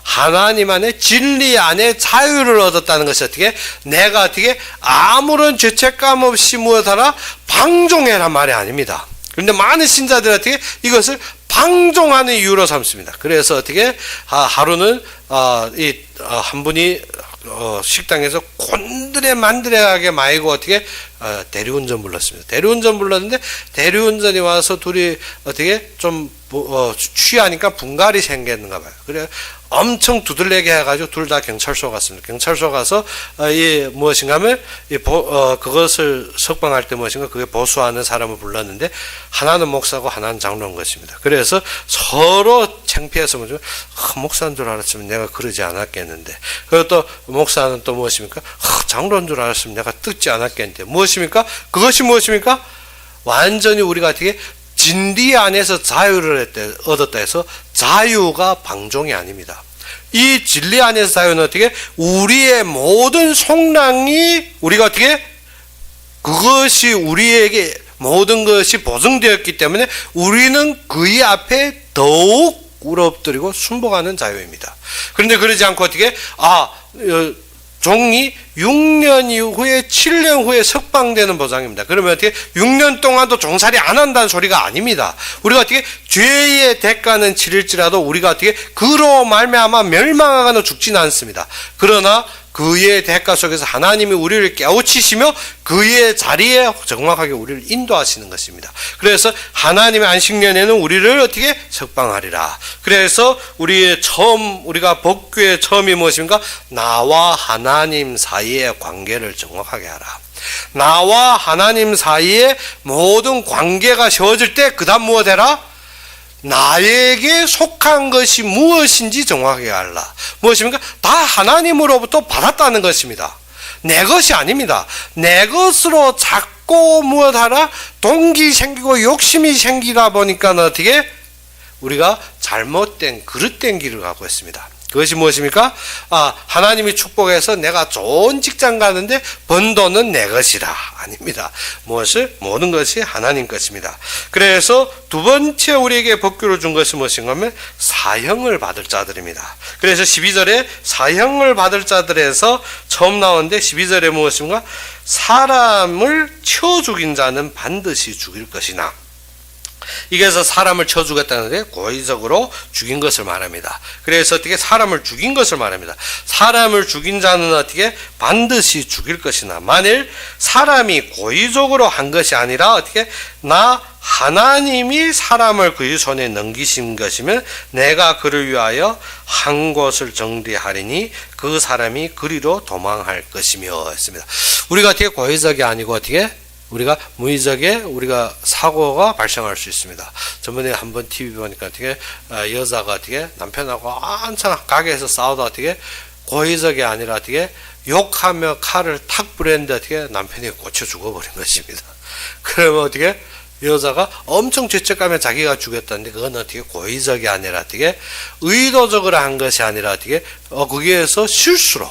하나님 안에 진리 안에 자유를 얻었다는 것이 어떻게 내가 어떻게 아무런 죄책감 없이 무엇하라 방종해란 말이 아닙니다. 그런데 많은 신자들이 어떻게 이것을 방종하는 이유로 삼습니다. 그래서 어떻게 하루는 한 분이 식당에서 곤드레 만드레하게 마이고 어떻게 대리운전 불렀습니다. 대리운전 불렀는데 대리운전이 와서 둘이 어떻게 좀 취하니까 분갈이 생겼는가 봐요. 그래 엄청 두들레게 해가지고 둘 다 경찰서 갔습니다. 경찰서 가서 이 무엇인가 하면 그것을 석방할 때 무엇인가 그게 보수하는 사람을 불렀는데 하나는 목사고 하나는 장로인 것입니다. 그래서 서로 창피해서 뭐죠? 목사인 줄 알았으면 내가 그러지 않았겠는데. 그리고 또 목사는 또 무엇입니까? 장로인 줄 알았으면 내가 듣지 않았겠는데. 무엇입니까? 그것이 무엇입니까? 완전히 우리가 어떻게 진리 안에서 자유를 얻었다 해서 자유가 방종이 아닙니다. 이 진리 안에서 자유는 어떻게 우리의 모든 속량이 우리가 어떻게 그것이 우리에게 모든 것이 보증되었기 때문에 우리는 그의 앞에 더욱 꿇어엎드리고 순복하는 자유입니다. 그런데 그러지 않고 어떻게 종이 6년 이후에 7년 후에 석방되는 보장입니다. 그러면 어떻게 6년 동안도 종살이 안 한다는 소리가 아닙니다. 우리가 어떻게 죄의 대가는 치를지라도 우리가 어떻게 그로 말미암아 멸망하거나 죽지는 않습니다. 그러나 그의 대가 속에서 하나님이 우리를 깨우치시며 그의 자리에 정확하게 우리를 인도하시는 것입니다. 그래서 하나님의 안식년에는 우리를 어떻게 석방하리라. 그래서 우리가 복귀의 처음이 무엇입니까? 나와 하나님 사이의 관계를 정확하게 하라. 나와 하나님 사이의 모든 관계가 세워질 때 그 다음 무엇 해라? 나에게 속한 것이 무엇인지 정확하게 알라. 무엇입니까? 다 하나님으로부터 받았다는 것입니다. 내 것이 아닙니다. 내 것으로 자꾸 무엇하라? 동기 생기고 욕심이 생기다 보니까 어떻게 우리가 잘못된 그릇된 길을 가고 있습니다. 그것이 무엇입니까? 하나님이 축복해서 내가 좋은 직장 가는데 번 돈은 내 것이라. 아닙니다. 모든 것이 하나님 것입니다. 그래서 두 번째 우리에게 복귀를 준 것이 무엇인가 하면 사형을 받을 자들입니다. 그래서 12절에 사형을 받을 자들에서 처음 나오는데 12절에 무엇인가? 사람을 쳐 죽인 자는 반드시 죽일 것이나. 이게서 사람을 쳐 죽였다는 게 고의적으로 죽인 것을 말합니다. 그래서 어떻게 사람을 죽인 것을 말합니다. 사람을 죽인 자는 어떻게 반드시 죽일 것이나 만일 사람이 고의적으로 한 것이 아니라 어떻게 하나님이 사람을 그의 손에 넘기신 것이면 내가 그를 위하여 한 곳을 정리하리니 그 사람이 그리로 도망할 것이며 했습니다. 우리가 어떻게 고의적이 아니고 어떻게 우리가 무의적에 우리가 사고가 발생할 수 있습니다. 저번에 한번 TV 보니까 어떻게 여자가 어떻게 남편하고 한참 가게에서 싸우다 어떻게 고의적이 아니라 어떻게 욕하며 칼을 탁 부렸는데 어떻게 남편이 꽂혀 죽어버린 것입니다. 그러면 어떻게 여자가 엄청 죄책감에 자기가 죽였다는데 그건 어떻게 고의적이 아니라 어떻게 의도적으로 한 것이 아니라 어떻게 거기에서 실수로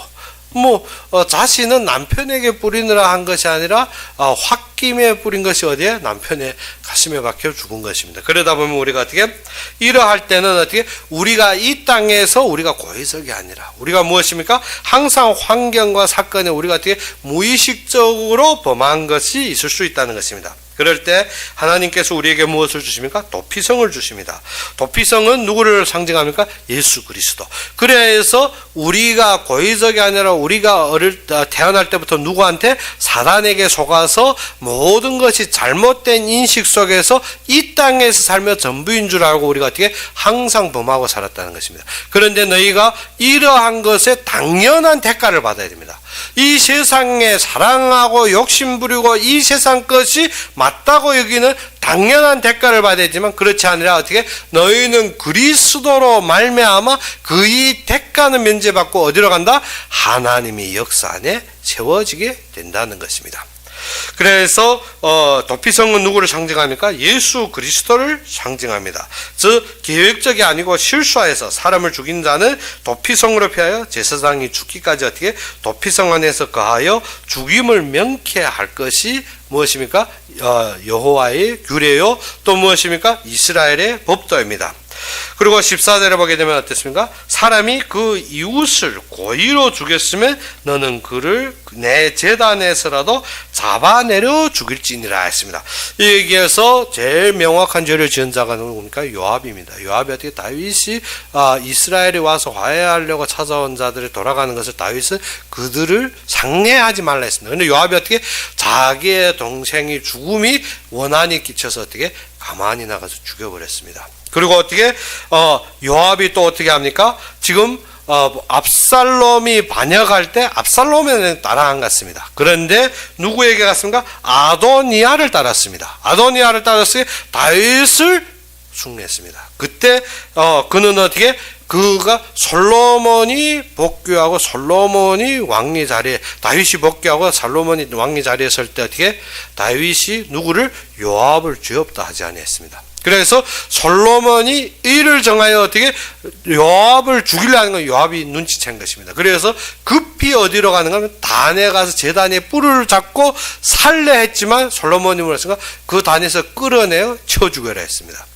자신은 남편에게 뿌리느라 한 것이 아니라 홧김에 뿌린 것이 어디에? 남편의 가슴에 박혀 죽은 것입니다. 그러다 보면 우리가 어떻게 이러할 때는 어떻게 우리가 이 땅에서 우리가 고의적이 아니라 우리가 무엇입니까? 항상 환경과 사건에 우리가 어떻게 무의식적으로 범한 것이 있을 수 있다는 것입니다. 그럴 때 하나님께서 우리에게 무엇을 주십니까? 도피성을 주십니다. 도피성은 누구를 상징합니까? 예수 그리스도. 그래서 우리가 고의적이 아니라 우리가 태어날 때부터 누구한테? 사단에게 속아서 모든 것이 잘못된 인식 속에서 이 땅에서 살며 전부인 줄 알고 우리가 어떻게 항상 범하고 살았다는 것입니다. 그런데 너희가 이러한 것에 당연한 대가를 받아야 됩니다. 이 세상에 사랑하고 욕심부리고 이 세상 것이 맞다고 여기는 당연한 대가를 받아야 되지만 그렇지 아니라 어떻게 너희는 그리스도로 말미암아 그의 대가는 면제받고 어디로 간다? 하나님의 역사 안에 세워지게 된다는 것입니다. 그래서 도피성은 누구를 상징합니까? 예수 그리스도를 상징합니다. 즉 계획적이 아니고 실수하여서 사람을 죽인 자는 도피성으로 피하여 제사장이 죽기까지 어떻게 도피성 안에서 거하여 죽임을 명쾌할 것이 무엇입니까? 여호와의 규례요 또 무엇입니까? 이스라엘의 법도입니다. 그리고 14절에 보게 되면 어떻습니까? 사람이 그 이웃을 고의로 죽였으면 너는 그를 내 제단에서라도 잡아내려 죽일지니라 했습니다. 여기에서 제일 명확한 죄를 지은 자가 누굽니까? 요압입니다. 요압이 어떻게 다윗이 이스라엘에 와서 화해하려고 찾아온 자들이 돌아가는 것을 다윗은 그들을 상례하지 말라 했습니다. 그런데 요압이 어떻게 자기의 동생이 죽음이 원한이 끼쳐서 어떻게 가만히 나가서 죽여버렸습니다. 그리고 어떻게 요압이 또 어떻게 합니까? 지금 압살롬이 반역할 때 압살롬에는 따라 안 갔습니다. 그런데 누구에게 갔습니까? 아도니아를 따랐습니다. 아도니아를 따랐을 때 다윗을 숭례했습니다. 그때 그는 어떻게 그가 솔로몬이 복귀하고 솔로몬이 왕위 자리에 다윗이 복귀하고 솔로몬이 왕위 자리에 설 때 어떻게 다윗이 누구를 요압을 죄없다 하지 아니했습니다. 그래서 솔로몬이 이를 정하여 어떻게 요압을 죽이려는 건 요압이 눈치챈 것입니다. 그래서 급히 어디로 가는가 하면 단에 가서 제단에 뿔을 잡고 살래했지만 솔로몬이 뭐랬습니까? 그 단에서 끌어내어 쳐 죽여라 했습니다.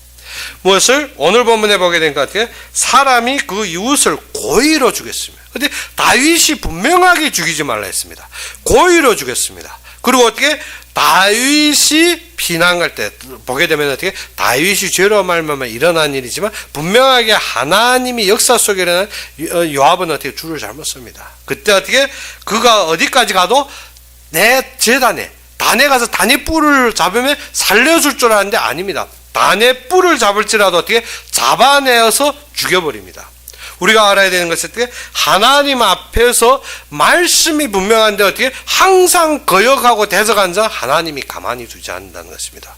무엇을 오늘 본문에 보게 된 것 같아요. 사람이 그 이웃을 고의로 죽였습니다. 그런데 다윗이 분명하게 죽이지 말라 했습니다. 고의로 죽였습니다. 그리고 어떻게 다윗이 피난갈 때 보게 되면 어떻게 다윗이 죄로 말미암아 일어난 일이지만 분명하게 하나님이 역사 속에 일어난 요압은 어떻게 줄을 잘못 씁니다. 그때 어떻게 그가 어디까지 가도 내 제단에 단에 가서 단의 뿔을 잡으면 살려줄 줄 알았는데 아닙니다. 단의 뿔을 잡을지라도 어떻게 잡아내어서 죽여버립니다. 우리가 알아야 되는 것은 어떻게 하나님 앞에서 말씀이 분명한데 어떻게 항상 거역하고 대적한 자 하나님이 가만히 두지 않는다는 것입니다.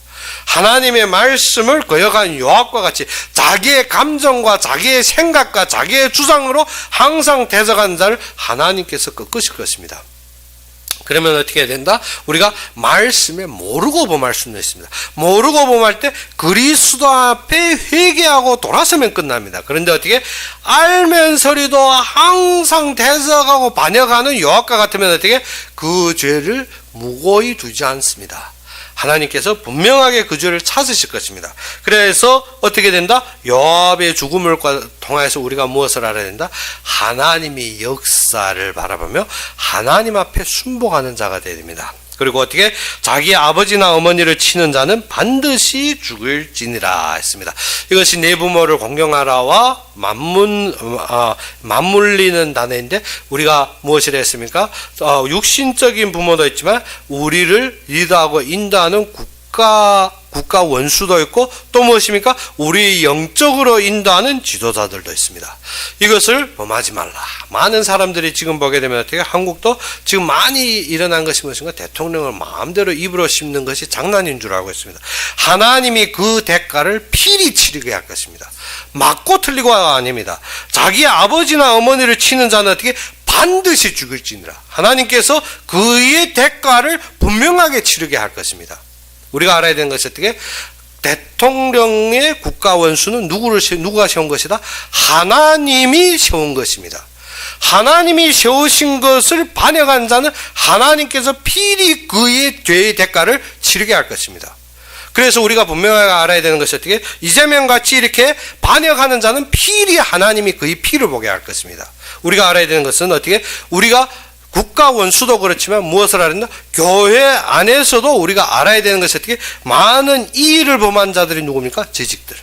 하나님의 말씀을 거역한 요압과 같이 자기의 감정과 자기의 생각과 자기의 주장으로 항상 대적한 자를 하나님께서 꺾으실 것입니다. 그러면 어떻게 해야 된다? 우리가 말씀에 모르고 범할 수는 있습니다. 모르고 범할 때 그리스도 앞에 회개하고 돌아서면 끝납니다. 그런데 어떻게 알면서리도 항상 대적하고 반역하는 요압과 같으면 어떻게 그 죄를 무고히 두지 않습니다. 하나님께서 분명하게 그 죄를 찾으실 것입니다. 그래서 어떻게 된다? 요압의 죽음을 통해서 우리가 무엇을 알아야 된다? 하나님의 역사를 바라보며 하나님 앞에 순복하는 자가 되어야 됩니다. 그리고 어떻게 자기 아버지나 어머니를 치는 자는 반드시 죽을지니라 했습니다. 이것이 내 부모를 공경하라와 맞물리는 단어인데 우리가 무엇이라 했습니까? 육신적인 부모도 있지만 우리를 리드하고 인도하는 국가 원수도 있고 또 무엇입니까? 우리 영적으로 인도하는 지도자들도 있습니다. 이것을 범하지 말라. 많은 사람들이 지금 보게 되면 어떻게 한국도 지금 많이 일어난 것이 무엇인가? 대통령을 마음대로 입으로 씹는 것이 장난인 줄 알고 있습니다. 하나님이 그 대가를 필히 치르게 할 것입니다. 맞고 틀리고가 아닙니다. 자기 아버지나 어머니를 치는 자는 어떻게 반드시 죽을지니라. 하나님께서 그의 대가를 분명하게 치르게 할 것입니다. 우리가 알아야 되는 것이 어떻게? 대통령의 국가 원수는 누가 세운 것이다? 하나님이 세운 것입니다. 하나님이 세우신 것을 반역한 자는 하나님께서 필히 그의 죄의 대가를 치르게 할 것입니다. 그래서 우리가 분명하게 알아야 되는 것이 어떻게? 이재명같이 이렇게 반역하는 자는 필히 하나님이 그의 피를 보게 할 것입니다. 우리가 알아야 되는 것은 어떻게? 우리가 국가 원수도 그렇지만 무엇을 알았나? 교회 안에서도 우리가 알아야 되는 것이 어떻게? 많은 이 일을 범한 자들이 누굽니까? 재직들.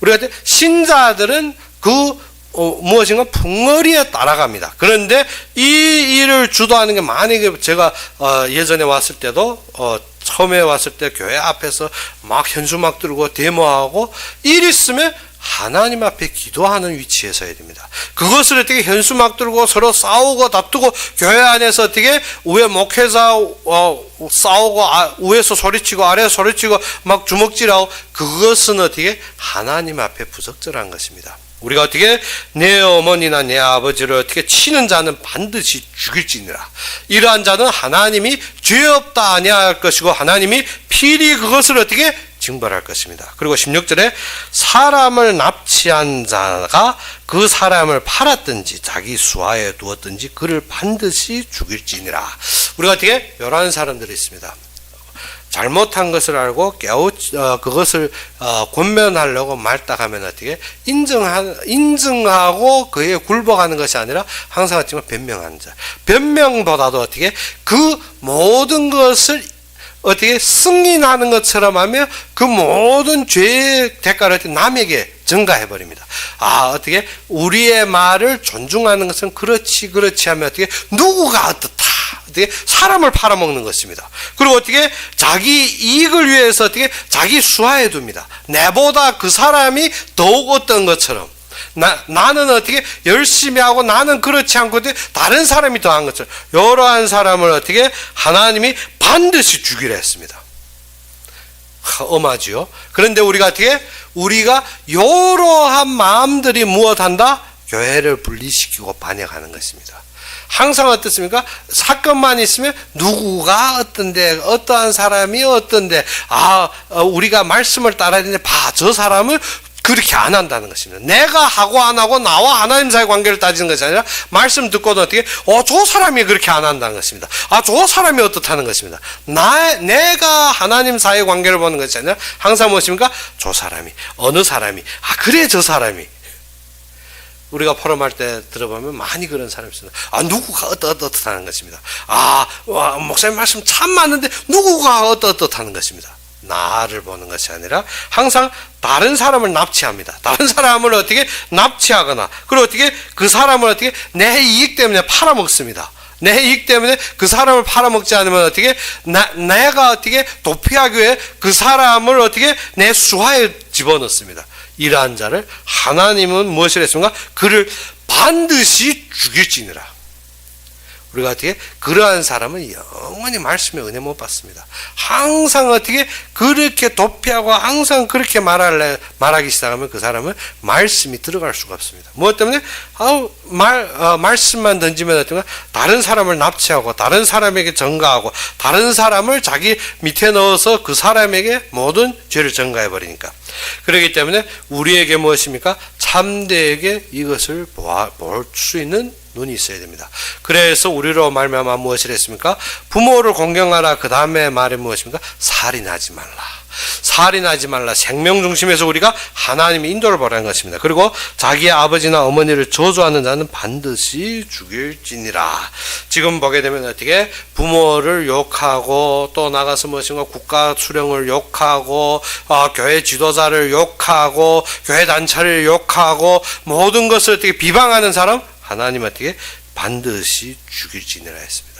우리가 신자들은 무엇인가 풍어리에 따라갑니다. 그런데 이 일을 주도하는 게 만약에 제가 예전에 왔을 때도 처음에 왔을 때 교회 앞에서 막 현수막 들고 데모하고 일 있으면 하나님 앞에 기도하는 위치에 서야 됩니다. 그것을 어떻게 현수막 들고 서로 싸우고 다투고 교회 안에서 어떻게 위에 목회자 싸우고 위에서 소리치고 아래에서 소리치고 막 주먹질하고 그것은 어떻게 하나님 앞에 부적절한 것입니다. 우리가 어떻게 내 어머니나 내 아버지를 어떻게 치는 자는 반드시 죽일지니라. 이러한 자는 하나님이 죄 없다 아니할 것이고 하나님이 필히 그것을 어떻게 징벌할 것입니다. 그리고 16절에 사람을 납치한 자가 그 사람을 팔았든지 자기 수하에 두었든지 그를 반드시 죽일지니라. 우리가 어떻게 이러한 사람들이 있습니다. 잘못한 것을 알고 그것을 권면하려고 말딱하면 어떻게 인정하고 그에 굴복하는 것이 아니라 항상 같지만 변명하는 자. 변명보다도 어떻게 그 모든 것을 어떻게 승인하는 것처럼 하며 그 모든 죄의 대가를 남에게 전가해 버립니다. 어떻게 우리의 말을 존중하는 것은 그렇지 하면 어떻게 누구가 어떻다. 어떻게 사람을 팔아먹는 것입니다. 그리고 어떻게 자기 이익을 위해서 어떻게 자기 수하에 둡니다. 내보다 그 사람이 더욱 어떤 것처럼 나는 어떻게 열심히 하고 나는 그렇지 않고 다른 사람이 더한 것처럼 이러한 사람을 어떻게 하나님이 반드시 죽이려 했습니다. 엄하지요. 그런데 우리가 이러한 마음들이 무엇한다? 교회를 분리시키고 반역하는 것입니다. 항상 어떻습니까? 사건만 있으면 누구가 어떤데 어떠한 사람이 어떤데 우리가 말씀을 따라야 되는데 저 사람을 그렇게 안 한다는 것입니다. 내가 하고 안 하고 나와 하나님 사이의 관계를 따지는 것이 아니라 말씀 듣고도 어떻게 저 사람이 그렇게 안 한다는 것입니다. 저 사람이 어떻다는 것입니다. 내가 하나님 사이의 관계를 보는 것이 아니라 항상 무엇입니까? 저 사람이 어느 사람이 그래 저 사람이 우리가 포럼할 때 들어보면 많이 그런 사람이 있습니다. 누구가 어떻다는 것입니다. 목사님 말씀 참 맞는데 누구가 어떻다는 것입니다. 나를 보는 것이 아니라 항상 다른 사람을 납치합니다. 다른 사람을 어떻게 납치하거나 그리고 어떻게 그 사람을 어떻게 내 이익 때문에 팔아먹습니다. 내 이익 때문에 그 사람을 팔아먹지 않으면 어떻게 내가 어떻게 도피하기 위해 그 사람을 어떻게 내 수하에 집어넣습니다. 이러한 자를 하나님은 무엇을 했습니까? 그를 반드시 죽일지니라. 우리가 어떻게 그러한 사람은 영원히 말씀의 은혜 못 받습니다. 항상 어떻게 그렇게 도피하고 항상 그렇게 말하기 시작하면 그 사람은 말씀이 들어갈 수가 없습니다. 무엇 때문에? 말씀만 던지면 어떤가? 다른 사람을 납치하고 다른 사람에게 전가하고 다른 사람을 자기 밑에 넣어서 그 사람에게 모든 죄를 전가해 버리니까. 그렇기 때문에 우리에게 무엇입니까? 참되에게 이것을 볼 수 있는 눈이 있어야 됩니다. 그래서 우리로 말미암아 무엇을 했습니까? 부모를 공경하라. 그 다음에 말이 무엇입니까? 살인하지 말라. 살인하지 말라. 생명 중심에서 우리가 하나님의 인도를 보라는 것입니다. 그리고 자기의 아버지나 어머니를 저주하는 자는 반드시 죽일지니라. 지금 보게 되면 어떻게 부모를 욕하고 또 나가서 무엇인가 국가 수령을 욕하고 교회 지도자를 욕하고 교회 단체를 욕하고 모든 것을 어떻게 비방하는 사람 하나님 어떻게 반드시 죽일지니라 했습니다.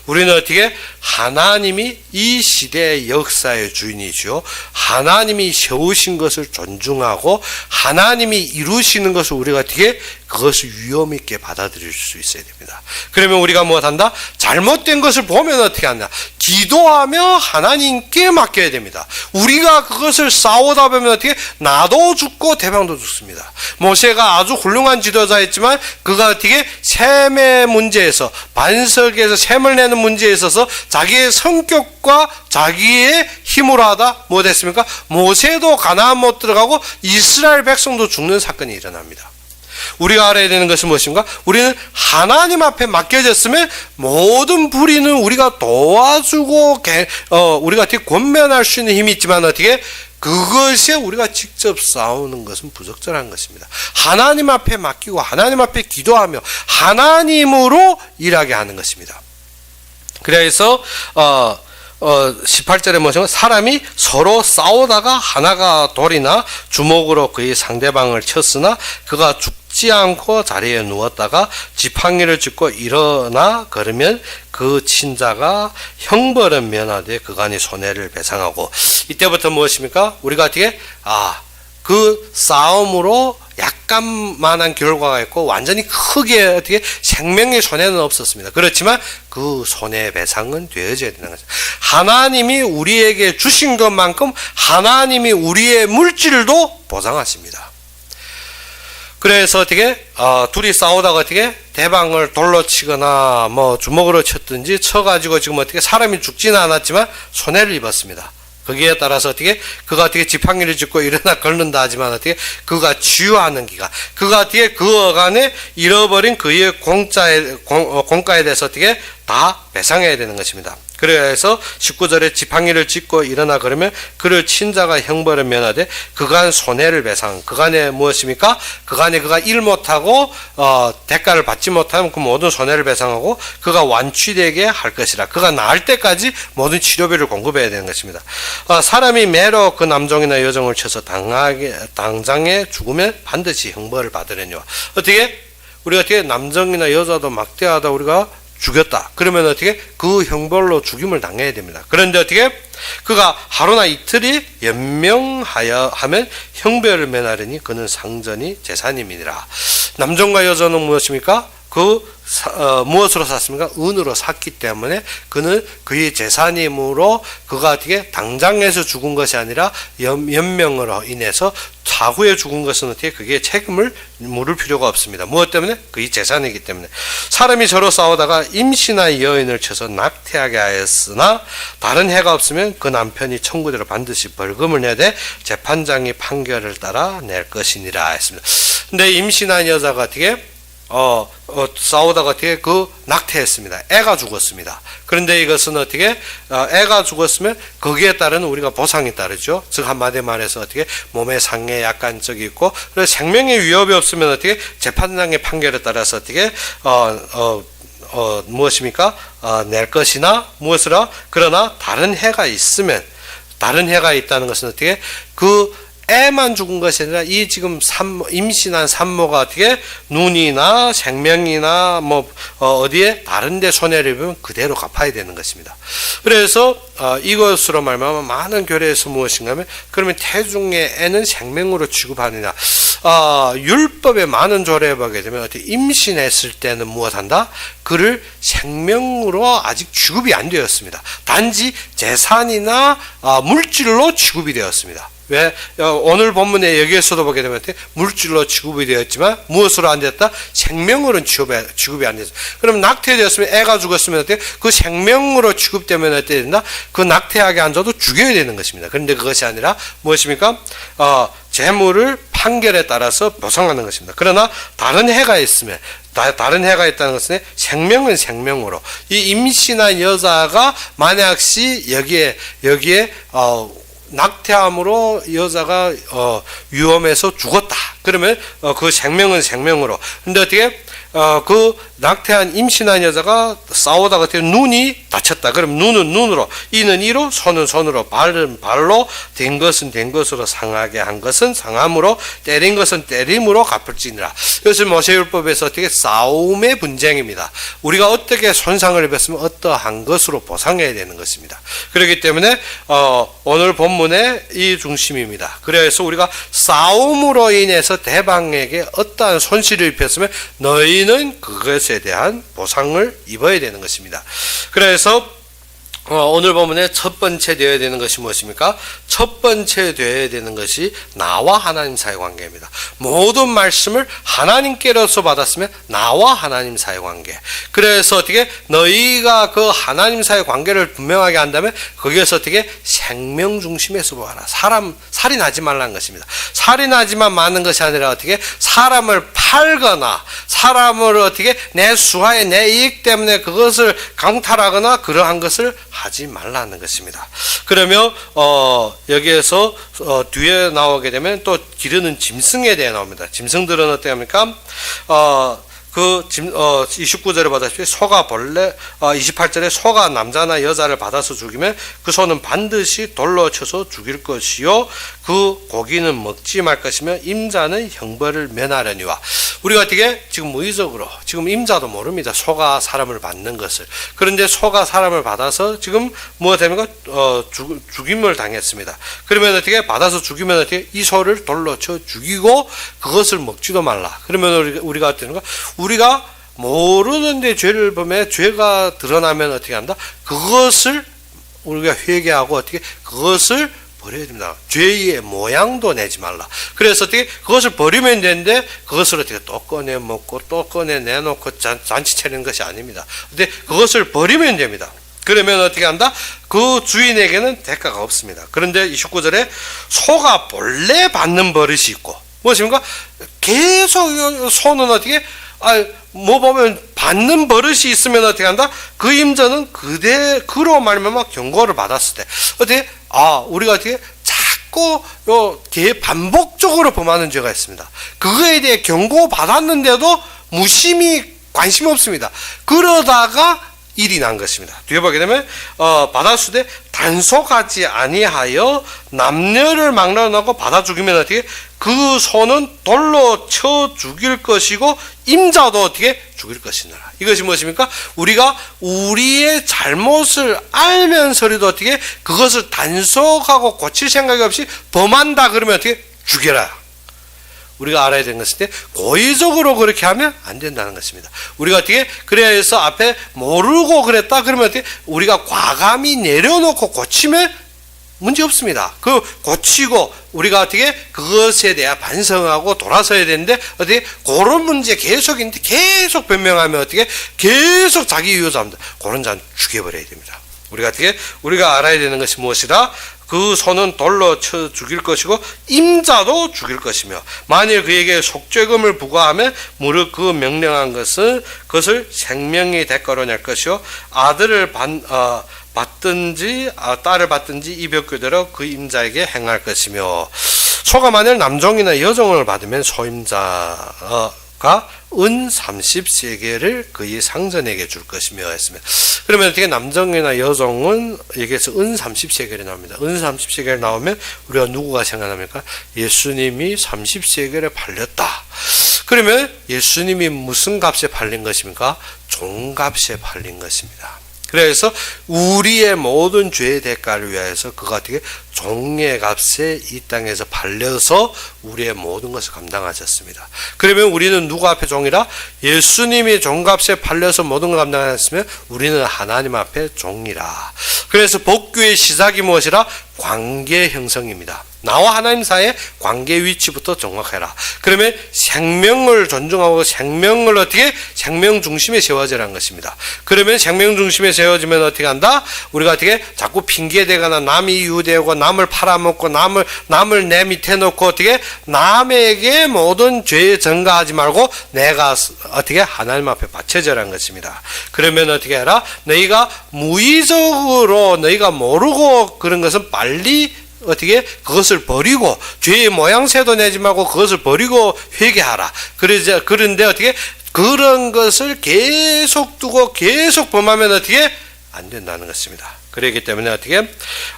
우리는 어떻게 하나님이 이 시대의 역사의 주인이죠. 하나님이 세우신 것을 존중하고 하나님이 이루시는 것을 우리가 어떻게 그것을 위험 있게 받아들일 수 있어야 됩니다. 그러면 우리가 무엇한다? 잘못된 것을 보면 어떻게 하냐? 기도하며 하나님께 맡겨야 됩니다. 우리가 그것을 싸우다 보면 어떻게 나도 죽고 대방도 죽습니다. 모세가 아주 훌륭한 지도자였지만 그가 어떻게 셈의 문제에서 반석에서 셈을 내는 문제에 있어서 자기의 성격과 자기의 힘으로 하다 못했습니까? 모세도 가나안 못 들어가고 이스라엘 백성도 죽는 사건이 일어납니다. 우리가 알아야 되는 것은 무엇인가? 우리는 하나님 앞에 맡겨졌으면 모든 불의는 우리가 도와주고 우리가 어떻게 권면할 수 있는 힘이 있지만 어떻게 그것에 우리가 직접 싸우는 것은 부적절한 것입니다. 하나님 앞에 맡기고 하나님 앞에 기도하며 하나님으로 일하게 하는 것입니다. 그래서 18절에 뭐죠? 사람이 서로 싸우다가 하나가 돌이나 주먹으로 그의 상대방을 쳤으나 그가 죽지 않고 자리에 누웠다가 지팡이를 짚고 일어나 걸으면 그 친자가 형벌은 면하되 그간이 손해를 배상하고. 이때부터 무엇입니까? 우리가 어떻게 그 싸움으로 약간만한 결과가 있고 완전히 크게 어떻게 생명의 손해는 없었습니다. 그렇지만 그 손해배상은 되어져야 되는 거죠. 하나님이 우리에게 주신 것만큼 하나님이 우리의 물질도 보상하십니다. 그래서 어떻게 둘이 싸우다가 어떻게 대방을 돌로 치거나 뭐 주먹으로 쳤든지 쳐가지고 지금 어떻게 사람이 죽지는 않았지만 손해를 입었습니다. 거기에 따라서 어떻게 그가 어떻게 지팡이를 짚고 일어나 걸는다 하지만 어떻게 그가 치유하는 기간, 그가 어떻게 그 어간에 잃어버린 그의 공가에 대해서 어떻게 다 배상해야 되는 것입니다. 그래서 19절에 지팡이를 짚고 일어나 그러면 그를 친 자가 형벌을 면하되 그간 손해를 배상. 그간에 무엇입니까? 그간에 그가 일 못하고 대가를 받지 못하면 그 모든 손해를 배상하고 그가 완치되게 할 것이라. 그가 나을 때까지 모든 치료비를 공급해야 되는 것입니다. 사람이 매로 그 남종이나 여종을 쳐서 당장에 죽으면 반드시 형벌을 받으려니와. 우리가 어떻게 남종이나 여자도 막대하다 우리가 죽였다. 그러면 어떻게 그 형벌로 죽임을 당해야 됩니다. 그런데 어떻게 그가 하루나 이틀이 연명하여 하면 형벌을 면하려니 그는 상전이 제사님이니라. 남종과 여자는 무엇입니까? 무엇으로 샀습니까? 은으로 샀기 때문에 그는 그의 제사님으로 그가 어떻게 당장에서 죽은 것이 아니라 연명으로 인해서 사후에 죽은 것은 어떻게 그게 책임을 물을 필요가 없습니다. 무엇 때문에? 그의 재산이기 때문에. 사람이 저로 싸우다가 임신한 여인을 쳐서 낙태하게 하였으나 다른 해가 없으면 그 남편이 청구대로 반드시 벌금을 내야 돼 재판장이 판결을 따라 낼 것이니라 했습니다. 근데 임신한 여자가 어떻게 싸우다가 어떻게 낙태했습니다. 애가 죽었습니다. 그런데 이것은 어떻게 애가 죽었으면 거기에 따른 우리가 보상이 따르죠. 즉 한마디 말해서 어떻게 몸에 상해 약간 적이 있고 그래서 생명의 위협이 없으면 어떻게 재판장의 판결에 따라서 어떻게 무엇입니까? 낼 것이나 무엇으로 그러나 다른 해가 있으면 다른 해가 있다는 것은 어떻게 애만 죽은 것이 아니라 이 지금 임신한 산모가 어떻게 눈이나 생명이나 어디에 다른 데 손해를 입으면 그대로 갚아야 되는 것입니다. 그래서 이것으로 말하면 많은 교례에서 무엇인가 하면 그러면 태중의 애는 생명으로 취급하느냐. 율법의 많은 조례에 보게 되면 어떻게 임신했을 때는 무엇한다? 그를 생명으로 아직 취급이 안 되었습니다. 단지 재산이나 물질로 취급이 되었습니다. 왜? 오늘 본문에 여기에서도 보게 되면 물질로 취급이 되었지만 무엇으로 안 됐다? 생명으로는 취급이 안 됐어. 그럼 낙태되었으면 애가 죽었으면 어때? 그 생명으로 취급되면 어떻게 된다? 그 낙태하게 안 줘도 죽여야 되는 것입니다. 그런데 그것이 아니라 무엇입니까? 재물을 판결에 따라서 보상하는 것입니다. 그러나 다른 해가 있으면 다른 해가 있다는 것은 생명은 생명으로 이 임신한 여자가 만약시 여기에 낙태함으로 여자가 위험해서 죽었다. 그러면 그 생명은 생명으로. 근데 어떻게 그 낙태한 임신한 여자가 싸우다가 어떻게 눈이 다쳤다. 그럼 눈은 눈으로, 이는 이로, 손은 손으로, 발은 발로, 된 것은 된 것으로, 상하게 한 것은 상함으로, 때린 것은 때림으로 갚을지니라. 이것은 모세율법에서 어떻게 싸움의 분쟁입니다. 우리가 어떻게 손상을 입었으면 어떠한 것으로 보상해야 되는 것입니다. 그렇기 때문에 오늘 본문의 이 중심입니다. 그래서 우리가 싸움으로 인해서 대방에게 어떠한 손실을 입혔으면 너희는 그것에 대한 보상을 입어야 되는 것입니다. 그래서 오늘 본문에 첫 번째 되어야 되는 것이 무엇입니까? 첫 번째 되어야 되는 것이 나와 하나님 사이의 관계입니다. 모든 말씀을 하나님께로서 받았으면 나와 하나님 사이의 관계. 그래서 어떻게 너희가 그 하나님 사이의 관계를 분명하게 한다면 거기에서 어떻게 생명 중심에서 보아라. 살인하지 말라는 것입니다. 살인하지만 마는 것이 아니라 어떻게 사람을 팔거나 사람을 어떻게 내 수하에 내 이익 때문에 그것을 강탈하거나 그러한 것을 하지 말라는 것입니다. 그러면 여기에서 뒤에 나오게 되면 또 기르는 짐승에 대해 나옵니다. 짐승들은 어떻게 합니까? 29절에 받았듯이 소가 벌레, 28절에 소가 남자나 여자를 받아서 죽이면 그 소는 반드시 돌로 쳐서 죽일 것이요 그 고기는 먹지 말 것이며 임자는 형벌을 면하려니와. 우리가 어떻게 지금 무의적으로 지금 임자도 모릅니다. 소가 사람을 받는 것을. 그런데 소가 사람을 받아서 지금 뭐가 됩니까? 죽임을 당했습니다. 그러면 어떻게 받아서 죽이면 어떻게 이 소를 돌로 쳐 죽이고 그것을 먹지도 말라. 그러면 우리가 어떻게 되는가? 우리가 모르는데 죄를 범해 죄가 드러나면 어떻게 한다? 그것을 우리가 회개하고 어떻게 그것을 버려야 됩니다. 죄의 모양도 내지 말라. 그래서 어떻게 그것을 버리면 되는데 그것을 어떻게 또 꺼내 먹고 또 꺼내 내놓고 잔치 차리는 것이 아닙니다. 근데 그것을 버리면 됩니다. 그러면 어떻게 한다? 그 주인에게는 대가가 없습니다. 그런데 29절에 소가 본래 받는 버릇이 있고 무엇입니까? 계속 소는 어떻게 뭐 보면 받는 버릇이 있으면 어떻게 한다? 그 임자는 그로 말미암아 경고를 받았을 때 어떻게 우리가 어떻게 자꾸 반복적으로 범하는 죄가 있습니다. 그거에 대해 경고 받았는데도 무심히 관심이 없습니다. 그러다가 일이 난 것입니다. 뒤에 보게 되면 받았을 때 단속하지 아니하여 남녀를 막론하고 받아 죽이면 어떻게 그 손은 돌로 쳐 죽일 것이고 임자도 어떻게 죽일 것이니라. 이것이 무엇입니까? 우리가 우리의 잘못을 알면서라도 어떻게 그것을 단속하고 고칠 생각이 없이 범한다 그러면 어떻게 죽여라. 우리가 알아야 되는 것인데 고의적으로 그렇게 하면 안 된다는 것입니다. 우리가 어떻게 그래서 앞에 모르고 그랬다 그러면 어떻게 우리가 과감히 내려놓고 고치면 문제 없습니다. 그 고치고 우리가 어떻게 그것에 대해 반성하고 돌아서야 되는데 어떻게 그런 문제 계속인데 계속 변명하면 어떻게 계속 자기 유효자입니다. 그런 자는 죽여버려야 됩니다. 우리가 어떻게 우리가 알아야 되는 것이 무엇이라? 그 손은 돌로 쳐 죽일 것이고 임자도 죽일 것이며 만일 그에게 속죄금을 부과하면 무릇 그 명령한 그것을 생명의 대가로 낼 것이요 아들을 받든지 딸을 받든지 이벽교대로 그 임자에게 행할 것이며 소가 만일 남종이나 여종을 받으면 소임자가 은 30세겔을 그의 상전에게 줄 것이며 했습니다. 그러면 어떻게 남종이나 여종은 여기에서 은 30세겔이 나옵니다. 은 30세겔 나오면 우리가 누구가 생각납니까? 예수님이 30세겔에 팔렸다. 그러면 예수님이 무슨 값에 팔린 것입니까? 종값에 팔린 것입니다. 그래서 우리의 모든 죄의 대가를 위하여서 그가 어떻게 종의 값에 이 땅에서 팔려서 우리의 모든 것을 감당하셨습니다. 그러면 우리는 누구 앞에 종이라? 예수님이 종값에 팔려서 모든 걸 감당하셨으면 우리는 하나님 앞에 종이라. 그래서 복귀의 시작이 무엇이라? 관계 형성입니다. 나와 하나님 사이의 관계 위치부터 정확해라. 그러면 생명을 존중하고 생명을 어떻게? 생명 중심에 세워지라는 것입니다. 그러면 생명 중심에 세워지면 어떻게 한다? 우리가 어떻게? 자꾸 핑계대거나 남이 이유되고 남을 팔아먹고 남을 내 밑에 놓고 어떻게? 남에게 모든 죄에 전가하지 말고 내가 어떻게? 하나님 앞에 바쳐져라는 것입니다. 그러면 어떻게 해라? 너희가 무의적으로 너희가 모르고 그런 것은 빨리 어떻게 그것을 버리고 죄의 모양새도 내지 말고 그것을 버리고 회개하라. 그런데 어떻게 그런 것을 계속 두고 계속 범하면 어떻게 안 된다는 것입니다. 그렇기 때문에 어떻게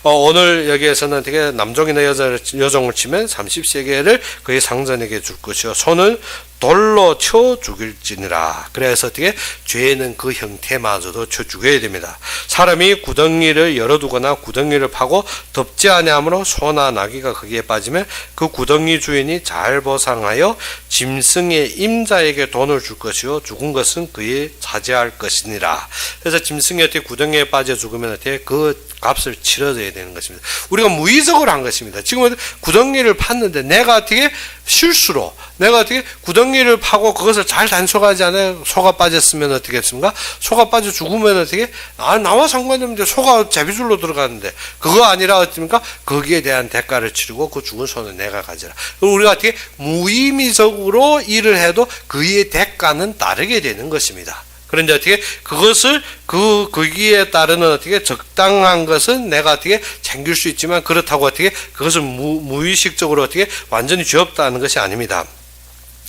오늘 여기에서는 어떻게 남종이나 여종을 치면 30세겔을 그의 상전에게 줄 것이요 소는 돌로 쳐 죽일지니라. 그래서 어떻게 죄는 그 형태마저도 쳐 죽여야 됩니다. 사람이 구덩이를 열어두거나 구덩이를 파고 덮지 아니하므로 소나 나귀가 거기에 빠지면 그 구덩이 주인이 잘 보상하여 짐승의 임자에게 돈을 줄 것이요 죽은 것은 그의 차지할 것이니라. 그래서 짐승이 어떻게 구덩이에 빠져 죽으면 어떻게 그 값을 치러줘야 되는 것입니다. 우리가 무의적으로 한 것입니다. 지금 구덩이를 팠는데 내가 어떻게 실수로 내가 어떻게 구덩이를 파고 그것을 잘 단속하지 않아요? 소가 빠졌으면 어떻게 했습니까? 소가 빠져 죽으면 어떻게? 나와 상관이 없는데 소가 제비줄로 들어가는데 그거 아니라 어떻습니까? 거기에 대한 대가를 치르고 그 죽은 소는 내가 가지라. 우리가 어떻게 무의미적으로 일을 해도 그의 대가는 따르게 되는 것입니다. 그런데 어떻게 그것을 거기에 따르는 어떻게 적당한 것은 내가 어떻게 챙길 수 있지만 그렇다고 어떻게 그것을 무의식적으로 어떻게 완전히 죄 없다는 것이 아닙니다.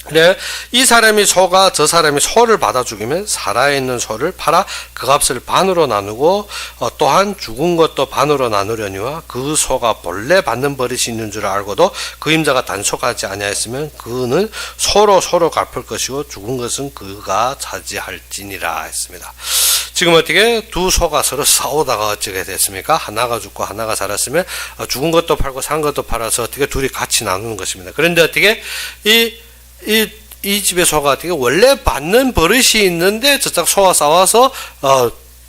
그래 이 사람이 저 사람이 소를 받아 죽이면 살아있는 소를 팔아 그 값을 반으로 나누고 또한 죽은 것도 반으로 나누려니와 그 소가 본래 받는 버릇이 있는 줄 알고도 그 임자가 단속하지 아니하였으면 그는 소로 갚을 것이고 죽은 것은 그가 차지할지니라 했습니다. 지금 어떻게 두 소가 서로 싸우다가 어떻게 됐습니까? 하나가 죽고 하나가 살았으면 죽은 것도 팔고 산 것도 팔아서 어떻게 둘이 같이 나누는 것입니다. 그런데 어떻게 이 집의 소가 어떻게 원래 받는 버릇이 있는데 저쪽 소와 싸워서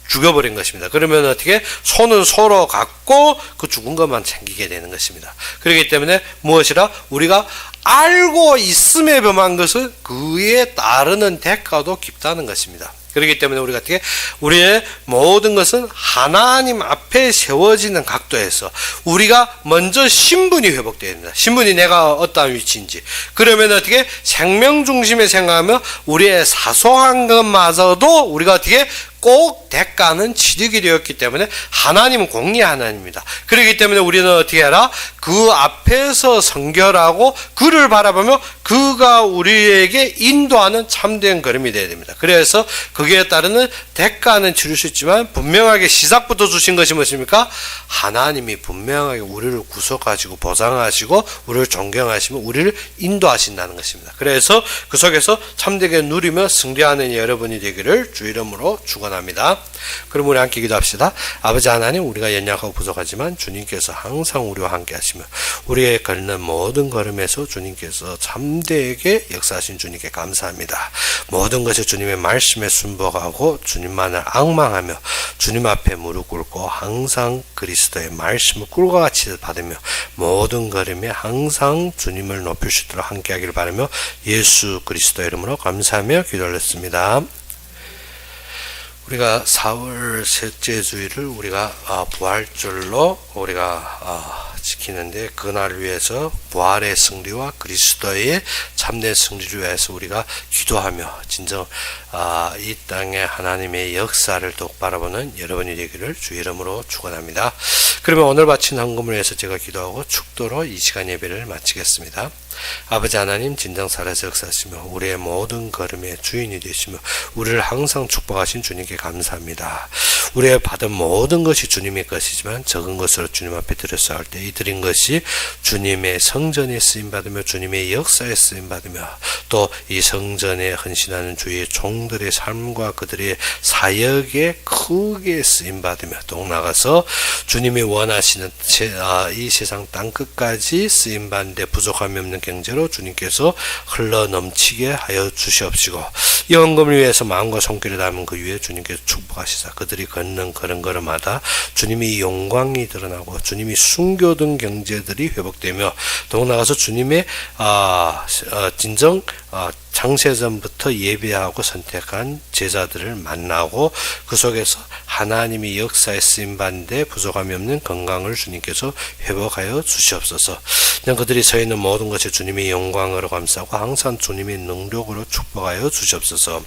죽여버린 것입니다. 그러면 어떻게 소는 소로 갖고 그 죽은 것만 챙기게 되는 것입니다. 그렇기 때문에 무엇이라 우리가 알고 있음에 범한 것은 그에 따르는 대가도 깊다는 것입니다. 그렇기 때문에 우리가 어떻게 우리의 모든 것은 하나님 앞에 세워지는 각도에서 우리가 먼저 신분이 회복되어야 된다. 신분이 내가 어떠한 위치인지. 그러면 어떻게 생명 중심에 생각하며 우리의 사소한 것마저도 우리가 어떻게 꼭 대가는 치르게 되었기 때문에 하나님은 공의 하나님입니다. 그렇기 때문에 우리는 어떻게 해라? 그 앞에서 성결하고 그를 바라보며 그가 우리에게 인도하는 참된 걸음이 되어야 됩니다. 그래서 거기에 따르는 대가는 치를 수 있지만 분명하게 시작부터 주신 것이 무엇입니까? 하나님이 분명하게 우리를 구속하시고 보장하시고 우리를 존경하시며 우리를 인도하신다는 것입니다. 그래서 그 속에서 참되게 누리며 승리하는 여러분이 되기를 주 이름으로 축원합니다. 그럼 우리 함께 기도합시다. 아버지 하나님, 우리가 연약하고 부족하지만 주님께서 항상 우리와 함께 하시며 우리의 걷는 모든 걸음에서 주님께서 참되게 역사하신 주님께 감사합니다. 모든 것이 주님의 말씀에 순복하고 주님만을 앙망하며 주님 앞에 무릎 꿇고 항상 그리스도의 말씀을 꿀과 같이 받으며 모든 걸음에 항상 주님을 높일 수 있도록 함께 하기를 바라며 예수 그리스도 이름으로 감사하며 기도했습니다. 우리가 4월 셋째 주일을 우리가 부활절로 우리가 지키는데 그날 위해서 부활의 승리와 그리스도의 참된 승리를 위해서 우리가 기도하며 진정 이 땅에 하나님의 역사를 더욱 바라보는 여러분이 되기를 주 이름으로 축원합니다. 그러면 오늘 바친 헌금을 위해서 제가 기도하고 축도로 이 시간 예배를 마치겠습니다. 아버지 하나님, 진정 살아서 역사하시며 우리의 모든 걸음의 주인이 되시며 우리를 항상 축복하신 주님께 감사합니다. 우리의 받은 모든 것이 주님의 것이지만 적은 것으로 주님 앞에 드렸어 할 때 이 드린 것이 주님의 성전에 쓰임받으며 주님의 역사에 쓰임받으며 또 이 성전에 헌신하는 주의 종들의 삶과 그들의 사역에 크게 쓰임받으며 또 나가서 주님이 원하시는 이 세상 땅끝까지 쓰임받는데 부족함이 없는 경제로 주님께서 흘러 넘치게 하여 주시옵시고 이 헌금을 위해서 마음과 손길을 담은 그 위에 주님께서 축복하시사 그들이 걷는 걸음걸음마다 주님이 영광이 드러나고 주님이 숨겨둔 경제들이 회복되며 더욱 나가서 주님의 진정 창세전부터 예배하고 선택한 제자들을 만나고 그 속에서 하나님이 역사에 쓰임받는데 부족함이 없는 건강을 주님께서 회복하여 주시옵소서. 그들이 서 있는 모든 것이 주님의 영광으로 감싸고 항상 주님의 능력으로 축복하여 주시옵소서.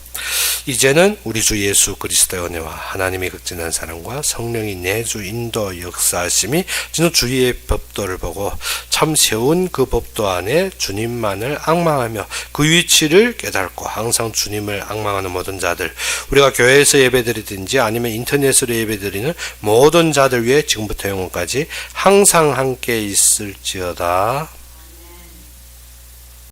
이제는 우리 주 예수 그리스도의 은혜와 하나님의 극진한 사랑과 성령이 내주 인도 역사하심이 진짜 주의 법도를 보고 참 세운 그 법도 안에 주님만을 앙망하며 그 위치를 깨닫고 항상 주님을 앙망하는 모든 자들, 우리가 교회에서 예배드리든지 아니면 인터넷으로 예배드리는 모든 자들 위해 지금부터 영원까지 항상 함께 있을지어다.